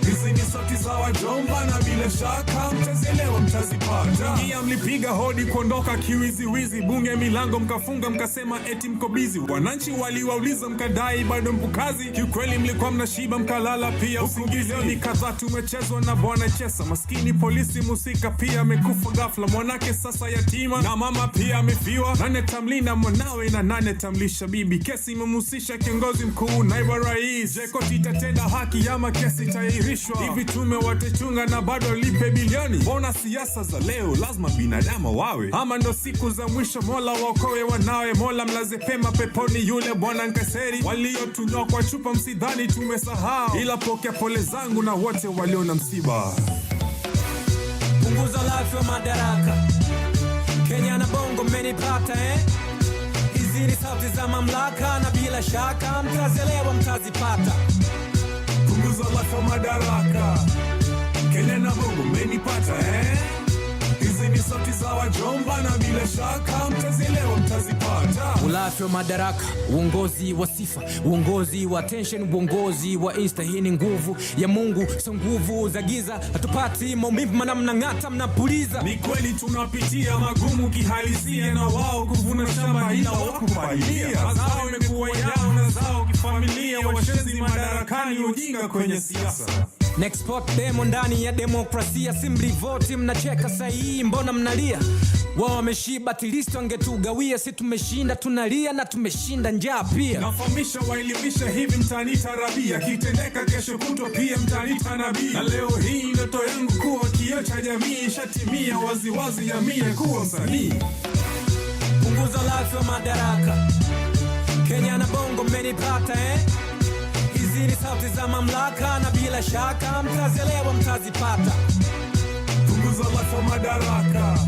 Hizi ni sauti za wajomba na bila shaka mtazelewa mtazipata. Mia mlipiga hodi kuondoka kiwiziwizi, bunge milango mkafunga mkasema eti mko busy. Wananchi waliwauliza mkadai bado mpukazi, kiukweli mlikuwa mnashiba mkalala pia usingizi. Ni kadhaa tumechezwa na bwana Chesa, maskini polisi musika pia amekufa ghafla, mwanake sasa yatima na mama pia amefiwa. Nane tamlina mwanawe na nane tamlisha bibi, kesi imemhusisha kiongozi mkuu naibu rais. Je, koti itatenda haki ama kesi itairishwa? Hivi tume watechunga na bado lipe bilioni? Mbona siasa za leo lazima binadamu wawe? Ama ndo siku za mwisho Mola waokoe wanawe? Mola mlaze pema peponi yule bwana Nkaseri, waliotunywa kwa chupa msidhani tumesahau, ila pokea pole zangu na wote walio na msiba. Punguza lafi wa madaraka, Kenya na bongo menipata Hizi ni sauti za mamlaka na bila shaka mtazelewa mtazipata. Punguza lafi wa madaraka, Kenya na bongo menipata Hizi ni sauti za wajomba na bila shaka mtazelewa mtazipata. Ulafi wa madaraka, uongozi wa sifa, uongozi wa tension, uongozi wa insta. Hii ni nguvu ya Mungu, so nguvu za giza. Hatupati maumivu mana mnang'ata mnapuliza. Ni kweli tunapitia magumu kihalisia, na wao kuvuna shamba ila wakupalilia. Mazao imekuwa yao na zao kifamilia, washenzi madarakani, ujinga kwenye siasa. Next demo ndani ya demokrasia, simli voti mnacheka sahihi, mbona mnalia? wao wameshiba tilisti wangetugawia, si tumeshinda tunalia na tumeshinda njaa pia. Nafahamisha waelimisha hivi mtani tarabia, kitendeka kesho kutwa pia mtani tanabii. Na leo hii ndoto yangu kuwa kioo cha jamii, shatimia waziwazi ya mie kuwa msanii. Punguza lafi wa madaraka, Kenya na Bongo mmenipata Hizi ni sauti za mamlaka na bila shaka mtazielewa mtazipata. Punguza lafi wa madaraka,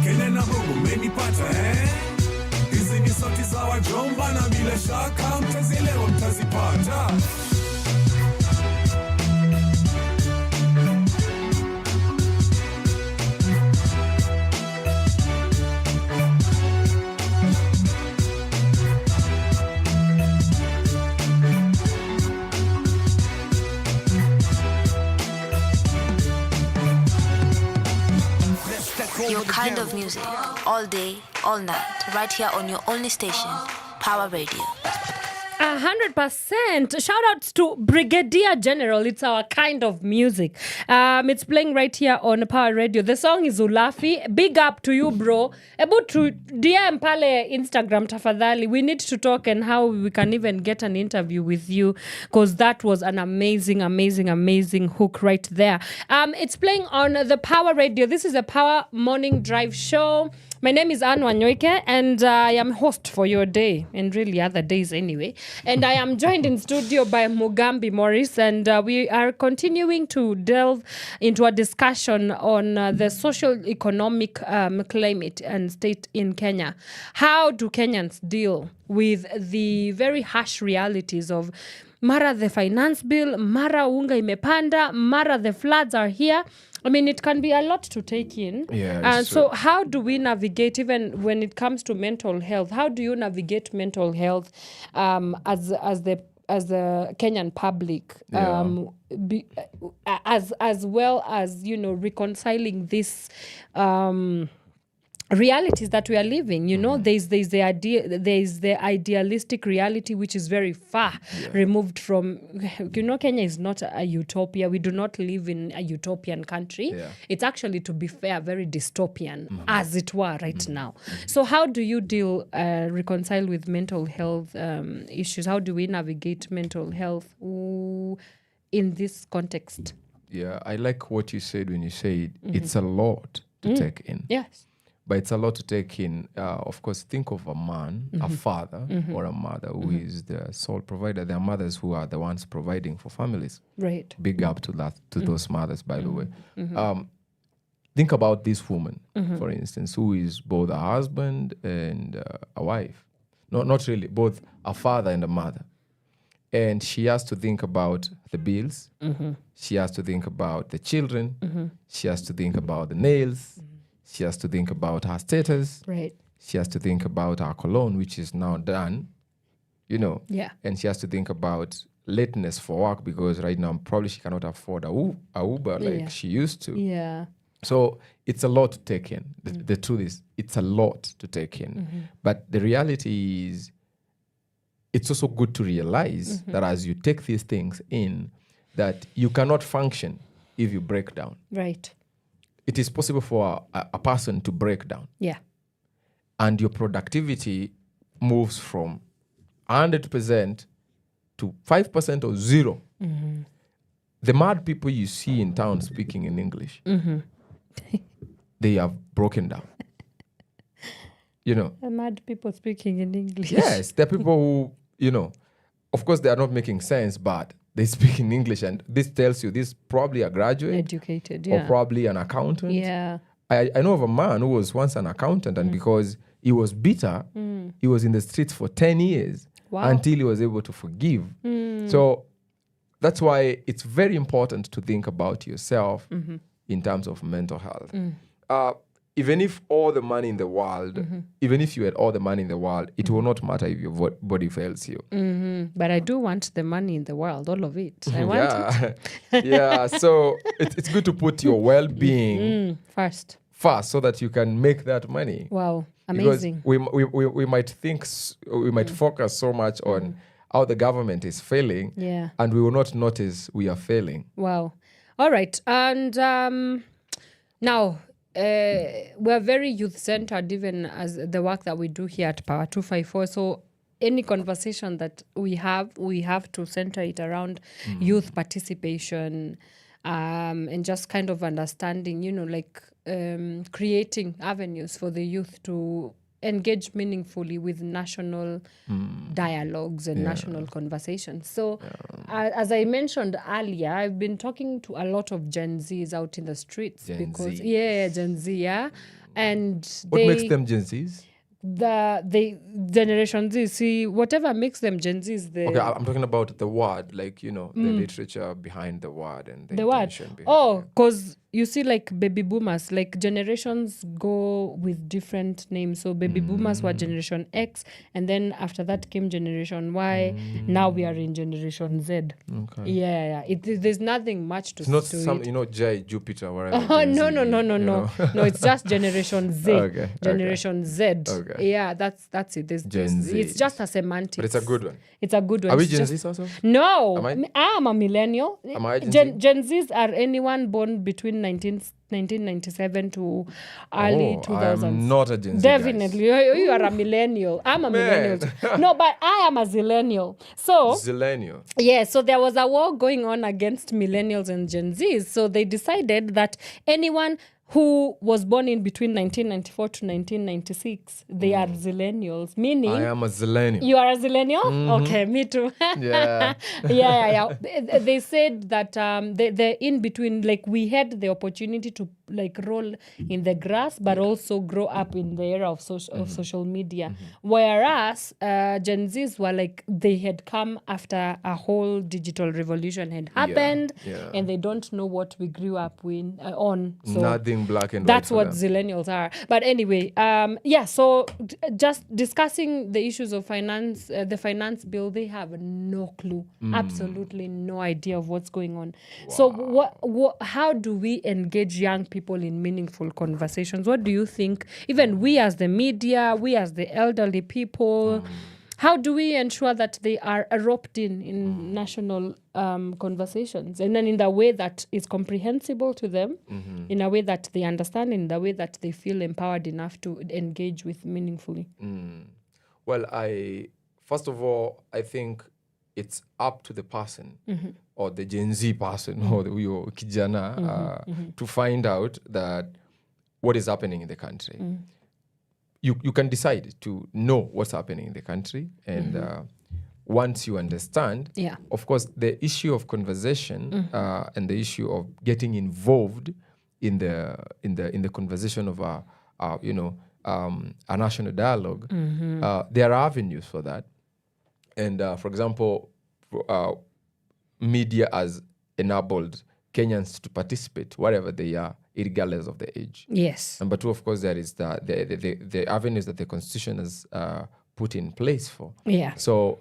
Kenya na Bongo mmenipata Hizi ni sauti za wajomba na bila shaka mtazielewa mtazipata. Your kind of music, all day, all night, right here on your only station, Power Radio. 100%. Shout outs to Brigadier General. It's our kind of music. It's playing right here on Power Radio. The song is Ulafi. Big up to you, bro. About to DM pale Instagram tafadhali. We need to talk and how we can even get an interview with you, because that was an amazing hook right there. It's playing on the Power Radio. This is a Power Morning Drive show. My name is Wanyoike, and I am host for your day, and really other days anyway. And I am joined in studio by Mugambi Morris, and we are continuing to delve into a discussion on the social economic climate and state in Kenya. How do Kenyans deal with the very harsh realities of mara the finance bill, mara unga imepanda, mara the floods are here? I mean, it can be a lot to take in. Yeah, so how do we navigate, even when it comes to mental health? How do you navigate mental health as the Kenyan public, as well as, you know, reconciling this realities that we are living? You know, there's the idealistic reality which is very far removed from, you know, Kenya is not a utopia. We do not live in a utopian country. It's actually, to be fair, very dystopian, as it were right now. So how do you reconcile with mental health issues? How do we navigate mental health in this context? Yeah, I like what you said when you said it's a lot to take in. Yes. But it's a lot to take in. Of course, think of a man, a father or a mother who is the sole provider. There are mothers who are the ones providing for families. Right. Big up to that, to those mothers, by the way. Think about this woman, for instance, who is both a husband and a wife. No, not really, both a father and a mother. And she has to think about the bills. She has to think about the children. She has to think about the nails. She has to think about her status. Right. She has to think about her cologne, which is now done, you know. Yeah. And she has to think about lateness for work, because right now probably she cannot afford a Uber like she used to. Yeah. So it's a lot to take in. The truth is, it's a lot to take in. But the reality is, it's also good to realize that as you take these things in, that you cannot function if you break down. Right. It is possible for a person to break down. Yeah. And your productivity moves from 100% to 5% or 0. The mad people you see in town speaking in English, they have broken down. You know. The mad people speaking in English. Yes, there are people who, you know, of course they are not making sense, but they speak in English, and this tells you this is probably a graduate, educated, or probably an accountant. Yeah. I know of a man who was once an accountant, and because he was bitter, he was in the streets for 10 years until he was able to forgive. So that's why it's very important to think about yourself in terms of mental health. Even if all the money in the world, even if you had all the money in the world, it will not matter if your body fails you. But I do want the money in the world, all of it. I want it. Yeah, so it's good to put your well-being first, so that you can make that money. Wow, amazing. Because we might think, we might focus so much on how the government is failing, and we will not notice we are failing. Wow. All right. And now, we're very youth centered, even as the work that we do here at Power 254. So any conversation that we have to center it around youth participation, and just kind of understanding, like creating avenues for the youth to engage meaningfully with national dialogues and national conversations. So as I mentioned earlier, I've been talking to a lot of Gen Zs out in the streets. Gen Z. Gen Z, yeah. And What makes them Gen Zs? the Generation Z, see, whatever makes them Gen Z is the... Okay, I'm talking about the word, like, the literature behind the word and the word. intention behind Oh, because you see, like baby boomers, like generations go with different names. So baby boomers were Generation X, and then after that came Generation Y. Now we are in Generation Z. Okay. Yeah. There's nothing much to It's not to some, it. J, Jupiter, whatever. Oh, Gen no. Z, No, it's just Generation Z. Okay, Generation Z. Okay. Yeah, that's it. Gen Z. It's just a semantics. But it's a good one. It's a good one. Are we It's Gen just- Zs also? No. Am I am a millennial. Am I Gen Z? Gen Zs are anyone born between 1997 to early 2000s. I'm not a Gen Z, Definitely. You are a millennial. I'm a millennial. No, but I am a zillennial. So... Zillennial. Yeah, so there was a war going on against millennials and Gen Zs. So they decided that anyone who was born in between 1994 to 1996, they are zillennials, meaning... I am a zillennial. You are a zillennial? Okay, me too. Yeah. Yeah. They said that the in between, like, we had the opportunity to like roll in the grass, but also grow up in the era of social media. Whereas Gen Zs were like, they had come after a whole digital revolution had happened, and they don't know what we grew up with on. So nothing black and white. that's for what them. zillennials are. But anyway, so just discussing the issues of finance, the finance bill, they have no clue, absolutely no idea of what's going on. Wow. So how do we engage young people in meaningful conversations? What do you think? Even we as the media, we as the elderly people, how do we ensure that they are roped in national conversations, and then in the way that is comprehensible to them, in a way that they understand, in the way that they feel empowered enough to engage with meaningfully? Well, first of all, I think it's up to the person or the Gen Z person or the kijana to find out that what is happening in the country. You can decide to know what's happening in the country, and once you understand, of course, the issue of conversation and the issue of getting involved in the conversation of a national dialogue, there are avenues for that. And for example, media has enabled Kenyans to participate wherever they are, regardless of the age. Yes. Number two, of course, there is the avenues that the Constitution has put in place for. Yeah. So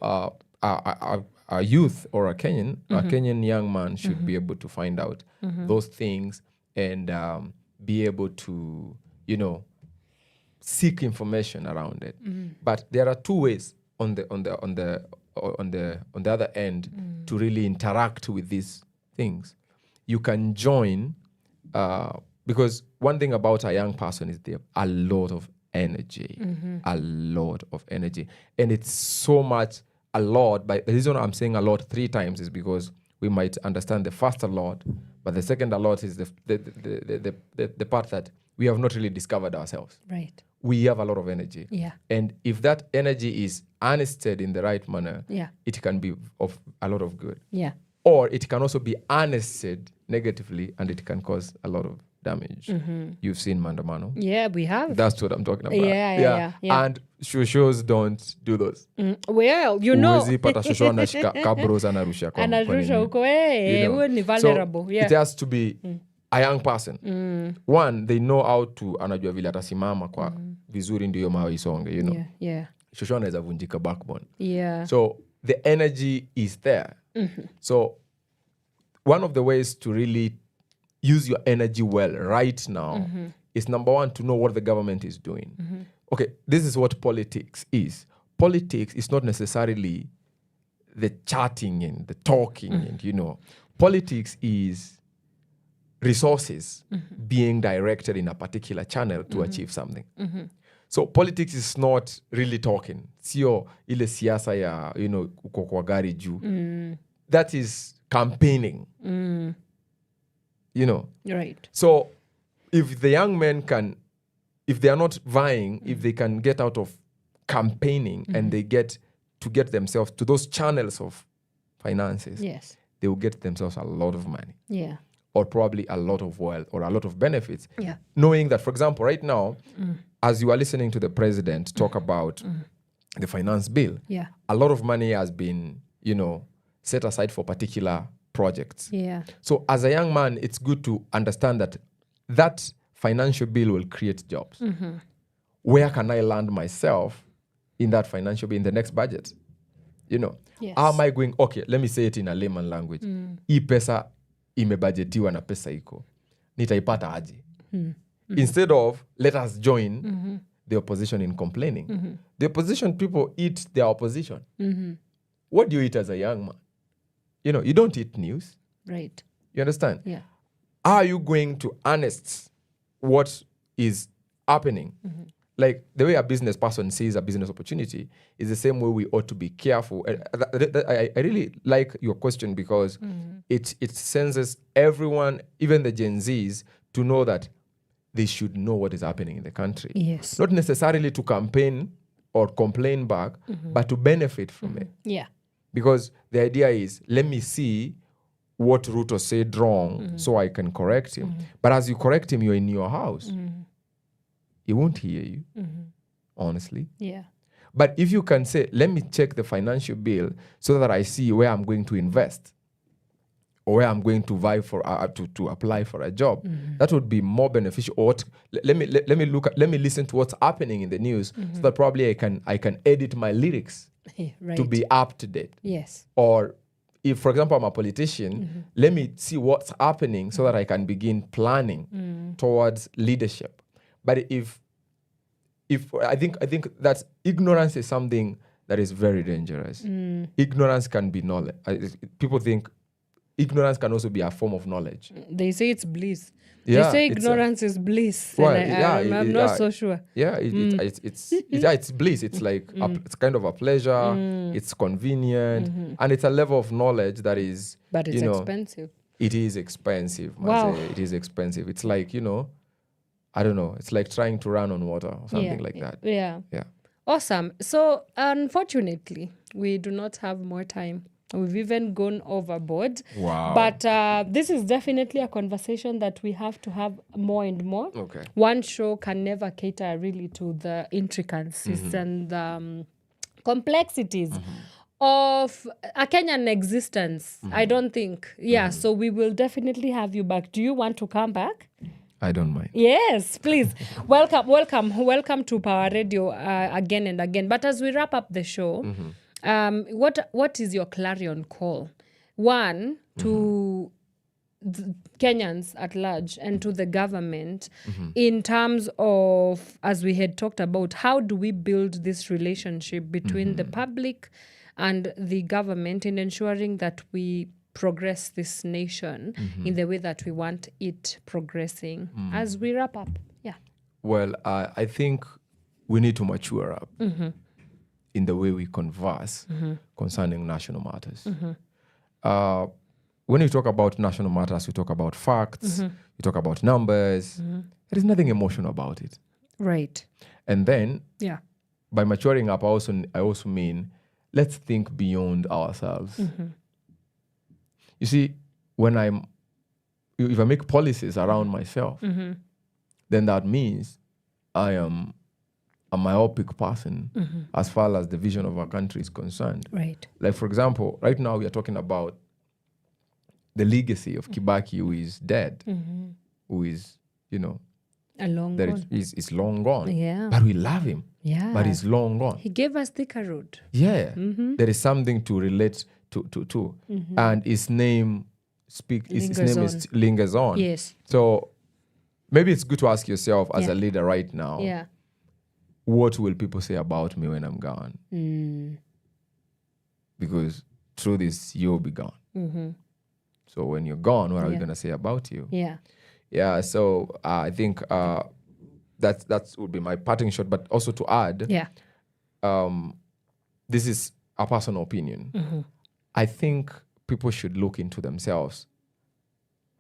a youth or a Kenyan young man should be able to find out those things and be able to, seek information around it. But there are two ways on the other end to really interact with these things. You can join, because one thing about a young person is they have a lot of energy, and it's so much a lot. But the reason I'm saying a lot 3 times is because we might understand the first a lot, but the second a lot is the part that we have not really discovered ourselves. Right. We have a lot of energy. Yeah. And if that energy is harnessed in the right manner, it can be of a lot of good. Yeah. Or it can also be harnessed negatively, and it can cause a lot of damage. You've seen Mandamano. Yeah, we have. That's what I'm talking about. Yeah. And shows don't do those. Well, know. Pata shosho anashika kabros anarusha kwa Anarusha huko, huyo ni vulnerable. So it has to be a young person. One, they know how to, anajua vile atasimama kwa vizuri ndio mawe isonge, Yeah. Shosho anaweza vunjika backbone. Yeah. So the energy is there. So one of the ways to really use your energy well right now is, number one, to know what the government is doing. Okay, this is what politics is. Politics is not necessarily the chatting and the talking and, Politics is resources being directed in a particular channel to achieve something. So politics is not really talking. Sio ile siasa ya, uko kwa gari juu. That is campaigning. Right. So if the young men if they are not vying, if they can get out of campaigning and they get themselves to those channels of finances, Yes. they will get themselves a lot of money. Yeah. Or probably a lot of wealth or a lot of benefits. Yeah. Knowing that, for example, right now, as you are listening to the president talk about the finance bill, Yeah. a lot of money has been, set aside for particular projects. Yeah. So as a young man, it's good to understand that financial bill will create jobs. Where can I land myself in that financial bill in the next budget? Yes. How am I going? Okay, let me say it in a layman language. Hii pesa imebudgetiwa na pesa iko. Nitaipata aje? Instead of let us join the opposition in complaining. The opposition people eat their opposition. What do you eat as a young man? You don't eat news. Right. You understand? Yeah. Are you going to harness what is happening? Like the way a business person sees a business opportunity is the same way we ought to be careful. I really like your question because it senses everyone, even the Gen Zs, to know that they should know what is happening in the country. Yes. Not necessarily to campaign or complain back, but to benefit from it. Yeah. Because the idea is, let me see what Ruto said wrong so I can correct him. But as you correct him, you're in your house. He won't hear you, honestly. Yeah. But if you can say, let me check the financial bill so that I see where I'm going to invest or where I'm going to vie for to apply for a job, that would be more beneficial. Or let me listen to what's happening in the news so that probably I can edit my lyrics Right. to be up to date. Yes. Or if, for example, I'm a politician, let me see what's happening so that I can begin planning towards leadership. But if I think that ignorance is something that is very dangerous. Ignorance can be knowledge. People think ignorance can also be a form of knowledge. They say it's bliss. Yeah, they say ignorance is bliss. Well, And I'm not so sure. Yeah, it's bliss. It's like it's kind of a pleasure. It's convenient, and it's a level of knowledge that is. But it's expensive. It is expensive. Wow. It is expensive. It's like I don't know. It's like trying to run on water or something like that. Yeah. Yeah. Awesome. So, unfortunately, we do not have more time. We've even gone overboard. Wow. But this is definitely a conversation that we have to have more and more. Okay. One show can never cater really to the intricacies and complexities of a Kenyan existence. I don't think. Yeah, so we will definitely have you back. Do you want to come back? I don't mind. Yes, please. Welcome to Power Radio again and again. But as we wrap up the show, what is your clarion call? One, to the Kenyans at large and to the government in terms of, as we had talked about, how do we build this relationship between the public and the government in ensuring that we progress this nation in the way that we want it progressing as we wrap up. Yeah. Well, I think we need to mature up in the way we converse concerning national matters. When we talk about national matters, we talk about facts, we talk about numbers. There is nothing emotional about it. Right. And then, yeah, by maturing up, I also mean let's think beyond ourselves. You see, if I make policies around myself, then that means I am a myopic person as far as the vision of our country is concerned. Right. Like, for example, right now we are talking about the legacy of Kibaki, who is dead, who is, long gone. Is long gone. Yeah. But we love him. Yeah. But he's long gone. He gave us Thika Road. Yeah. There is something to relate to. And his name lingers on. Yes. So maybe it's good to ask yourself as a leader right now, what will people say about me when I'm gone? Because through this, you'll be gone. So when you're gone, what are we Yeah. going to say about you? Yeah. Yeah, so I think that would be my parting shot. But also to add, Yeah. This is a personal opinion. Mm-hmm. I think people should look into themselves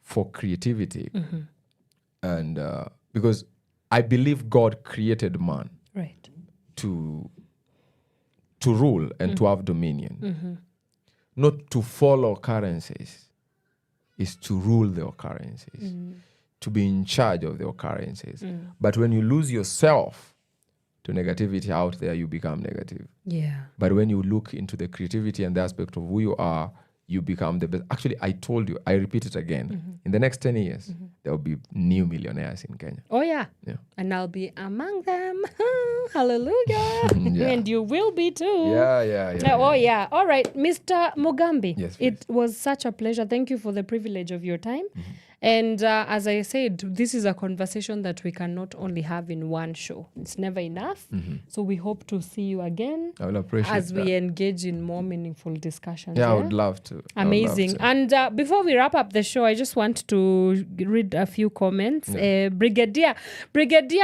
for creativity. Mm-hmm. And because I believe God created man Right. to rule and to have dominion. Mm-hmm. Not to follow occurrences, is to rule the occurrences, to be in charge of the occurrences. But when you lose yourself to negativity out there, you become negative. Yeah. But when you look into the creativity and the aspect of who you are, you become the best. Actually, I told you, I repeat it again. In the next 10 years, there will be new millionaires in Kenya. Oh, yeah. Yeah. And I'll be among them. Hallelujah. Yeah. And you will be too. Yeah. Oh, yeah. All right. Mr. Mugambi, Yes, it was such a pleasure. Thank you for the privilege of your time. And as I said, this is a conversation that we can not only have in one show. It's never enough. So we hope to see you again I will appreciate as we that. engage in more meaningful discussions. Yeah, I would love to. I would love Amazing. to. And before we wrap up the show, I just want to read a few comments. Brigadier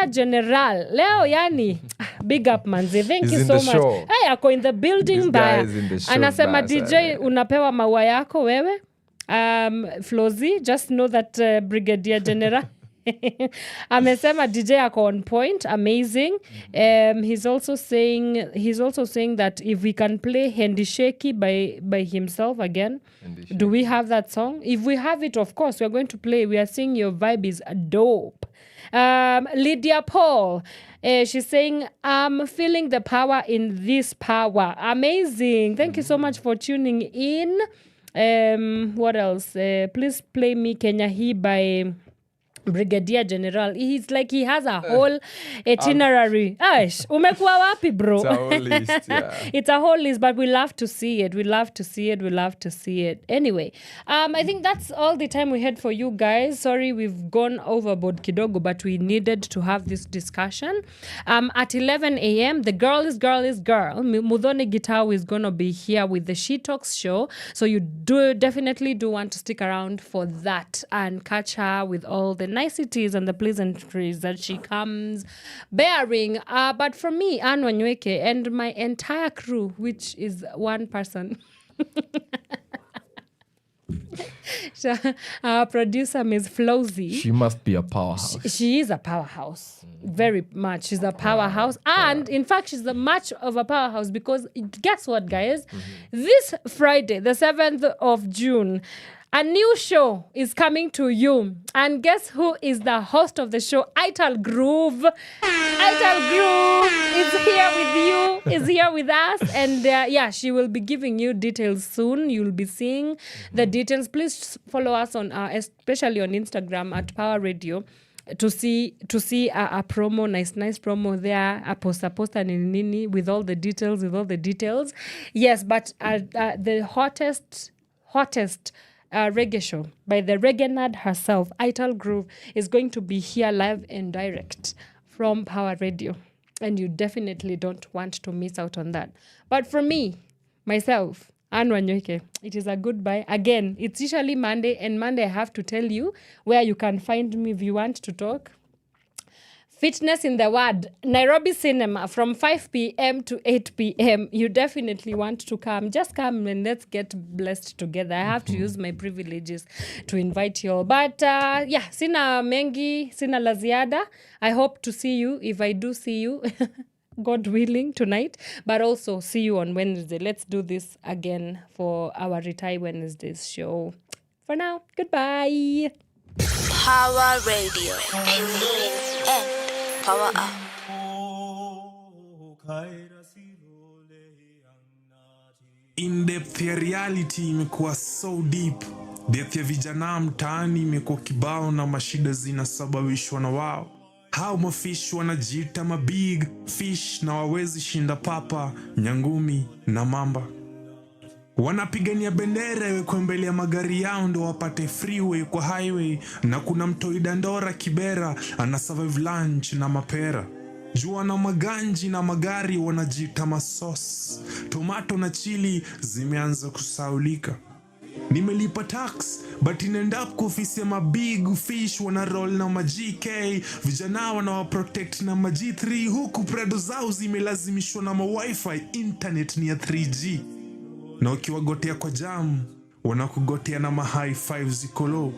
General Leo, yani big up manzi. Thank He's you in so the much. show. Hey, ako in the building This baya. guy is in the show Anasema baya DJ sana. unapewa maua yako wewe. Flozy, just know that Brigadier General amesema DJ ako on point, amazing. He's also saying that if we can play Handisheki by himself again. Do we have that song? If we have it, of course, we're going to play. We are saying your vibe is dope. Lydia Paul, she's saying, I'm feeling the power in this power. Amazing. Thank you so much for tuning in. What else? Please play me Kenya Hii by Brigadier General. He's like he has a whole itinerary. Aish, umekuwa wapi, bro? It's a whole list, yeah. It's a whole list, but we love to see it. We love to see it. Anyway, I think that's all the time we had for you guys. Sorry, we've gone overboard kidogo, but we needed to have this discussion. At 11 a.m., the girl. Mudhone Gitau is going to be here with the She Talks show. So you definitely want to stick around for that and catch her with all the niceties and the pleasantries that she comes bearing. But for me, Wanyoike, and my entire crew, which is one person. Our producer, Ms. Flozy. She must be a powerhouse. She is a powerhouse. Very much. She's a powerhouse. And in fact, she's much of a powerhouse because guess what, guys? This Friday, the 7th of June, a new show is coming to you. And guess who is the host of the show? Ital Groove. Ital Groove is here with you, is here with us. And she will be giving you details soon. You'll be seeing the details. Please follow us on, especially on Instagram at Power Radio, to see a promo, nice promo there, a poster nini with all the details. Yes, but the hottest reggae show by the reggae nerd herself, Ital Groove, is going to be here live and direct from Power Radio. And you definitely don't want to miss out on that. But for me, myself, Anne Wanyoike, it is a goodbye. Again, it's usually Monday, and Monday I have to tell you where you can find me if you want to talk. Fitness in the Word, Nairobi Cinema from 5 p.m. to 8 p.m. You definitely want to come. Just come and let's get blessed together. I have to use my privileges to invite you all. But sina mengi, sina la ziada. I hope to see you, if I do see you, God willing, tonight. But also see you on Wednesday. Let's do this again for our Retire Wednesdays show. For now, goodbye. Power Radio. And Power Up. In-depth ya reality imekuwa so deep. Depth ya vijana mtaani imekuwa kibao na mashida zinasababishwa na wao. Hao mafish wanajiita mabig fish na wawezi shinda papa, nyangumi na mamba. Wanapigania bendera iwekwe mbele ya magari yao ndo wapate freeway kwa highway, na kuna mtoi Dandora Kibera ana survive lunch na mapera. Jua na maganji na magari wanajiita masos. Tomato na chili zimeanza kusaulika. nimelipa tax but inaend up kwa ofisi ya mabig fish wana roll na ma-GK, vijana wana protect na ma-G3, huku predo zao zimelazimishwa na ma-wifi, internet ni ya 3G, na ukiwagotea kwa jam wanakugotea na ma-high five ziko low.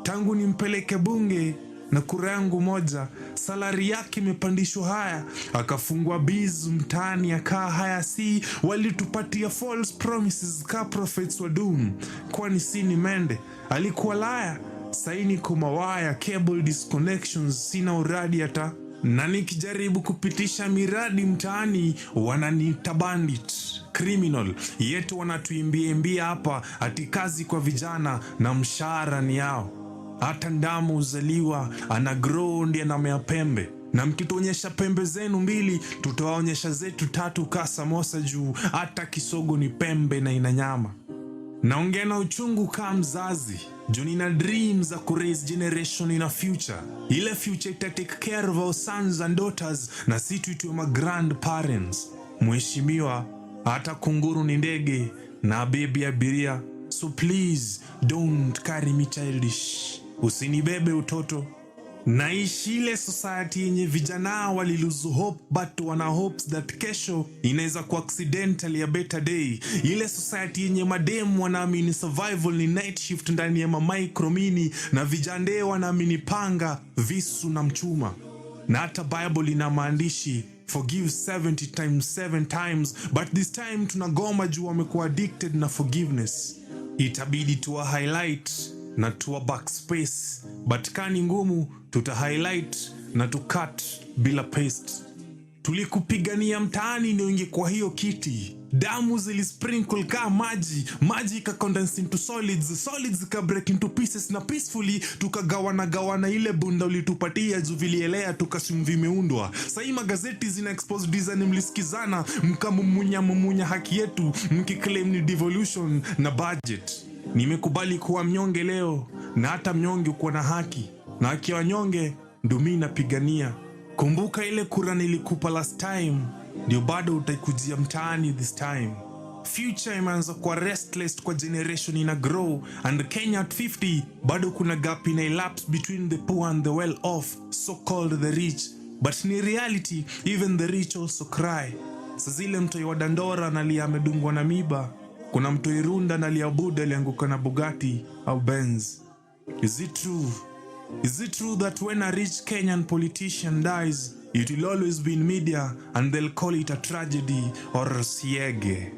Tangu nimpeleke bunge na kura yangu moja, salari yake imepandishwa haya, akafungwa biz mtaani akaa haya. Si walitupatia false promises ka prophets wa doom, kwani si ni mende alikuwa laya. Saini kumawaya, cable disconnections, sina uradi hata, na nikijaribu kupitisha miradi mtaani wananiita bandit, criminal. Yetu wanatuimbia hapa ati kazi kwa vijana na mshahara ni yao. Hata ndamu uzaliwa ana grow ndiye anamea pembe, na mkituonyesha pembe zenu mbili tutawaonyesha zetu tatu ka samosa juu hata kisogo ni pembe na ina nyama. Naongea na uchungu kama mzazi juu nina dreams za kuraise generation in a future, ile future ita take care of our sons and daughters na si tuitwe ma grandparents. Mheshimiwa, hata kunguru ni ndege na baby abiria, so please don't carry me childish. Usinibebe utoto. Naishi ile society yenye vijana wali lose hope but wana hopes that kesho inaweza kuwa accidentally a better day. Ile society yenye mademu wanaamini survival ni night shift ndani ya micro mini, na vijande wanaamini panga, visu na mchuma. Na hata Bible ina maandishi forgive 70 times 7 times, but this time tunagoma juu wamekuwa addicted na forgiveness. Itabidi tuwa highlight na tuwa backspace, but kani ngumu tuta highlight na tukat bila paste. Tulikupigania mtaani ndio ingekuwa hiyo kiti, damu zilisprinkle ka maji ka condense into solids ka break into pieces, na peacefully tukagawana ile bunda ulitupatia juu vilielea tukasum vimeundwa. Sasa magazeti zina expose design, mlisikizana mkamumunya haki yetu mkiclaim ni devolution na budget. Nimekubali kuwa mnyonge leo, na hata mnyonge uko na haki, na haki ya wanyonge ndio mimi napigania. Kumbuka ile kura nilikupa last time, ndio bado utaikujia mtaani this time. Future imeanza kwa restless kwa generation ina grow, and Kenya at 50 bado kuna gap ina elapse between the poor and the well off, so called the rich. But ni reality, even the rich also cry. Sazile mtoi wa Dandora nalia amedungwa na miba, kuna mtoi Runda nalia Buda alianguka na Bugatti au Benz. Is it true? Is it true that when a rich Kenyan politician dies, it will always be in media and they'll call it a tragedy or a siege?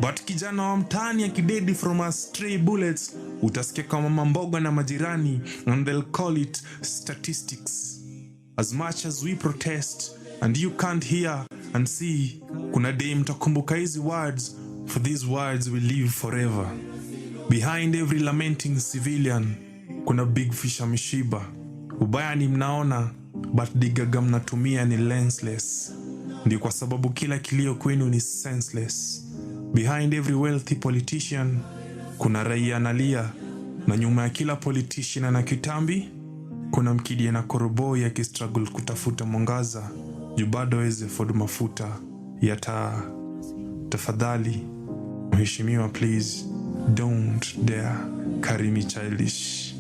But kijana wa mtaani akidedi from a stray bullets, utasikia kama mamboga na majirani and they'll call it statistics. As much as we protest and you can't hear and see, kuna day mtakumbuka hizi words, for these words will live forever. Behind every lamenting civilian kuna big fish ameshiba. Ubaya ni mnaona, but digaga mnatumia ni lensless. Ndio kwa sababu kila kilio kwenu ni senseless. Behind every wealthy politician kuna raia analia, na nyuma ya kila politician na kitambi kuna mkidia na koroboi akistruggle kutafuta mwangaza juu bado hawezi afford mafuta ya taa. Tafadhali mheshimiwa, please don't dare carry me childish.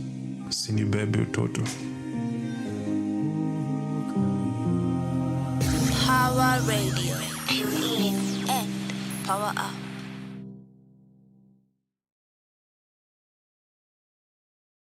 Usinibebe utoto. Power Radio. Tune in and power up.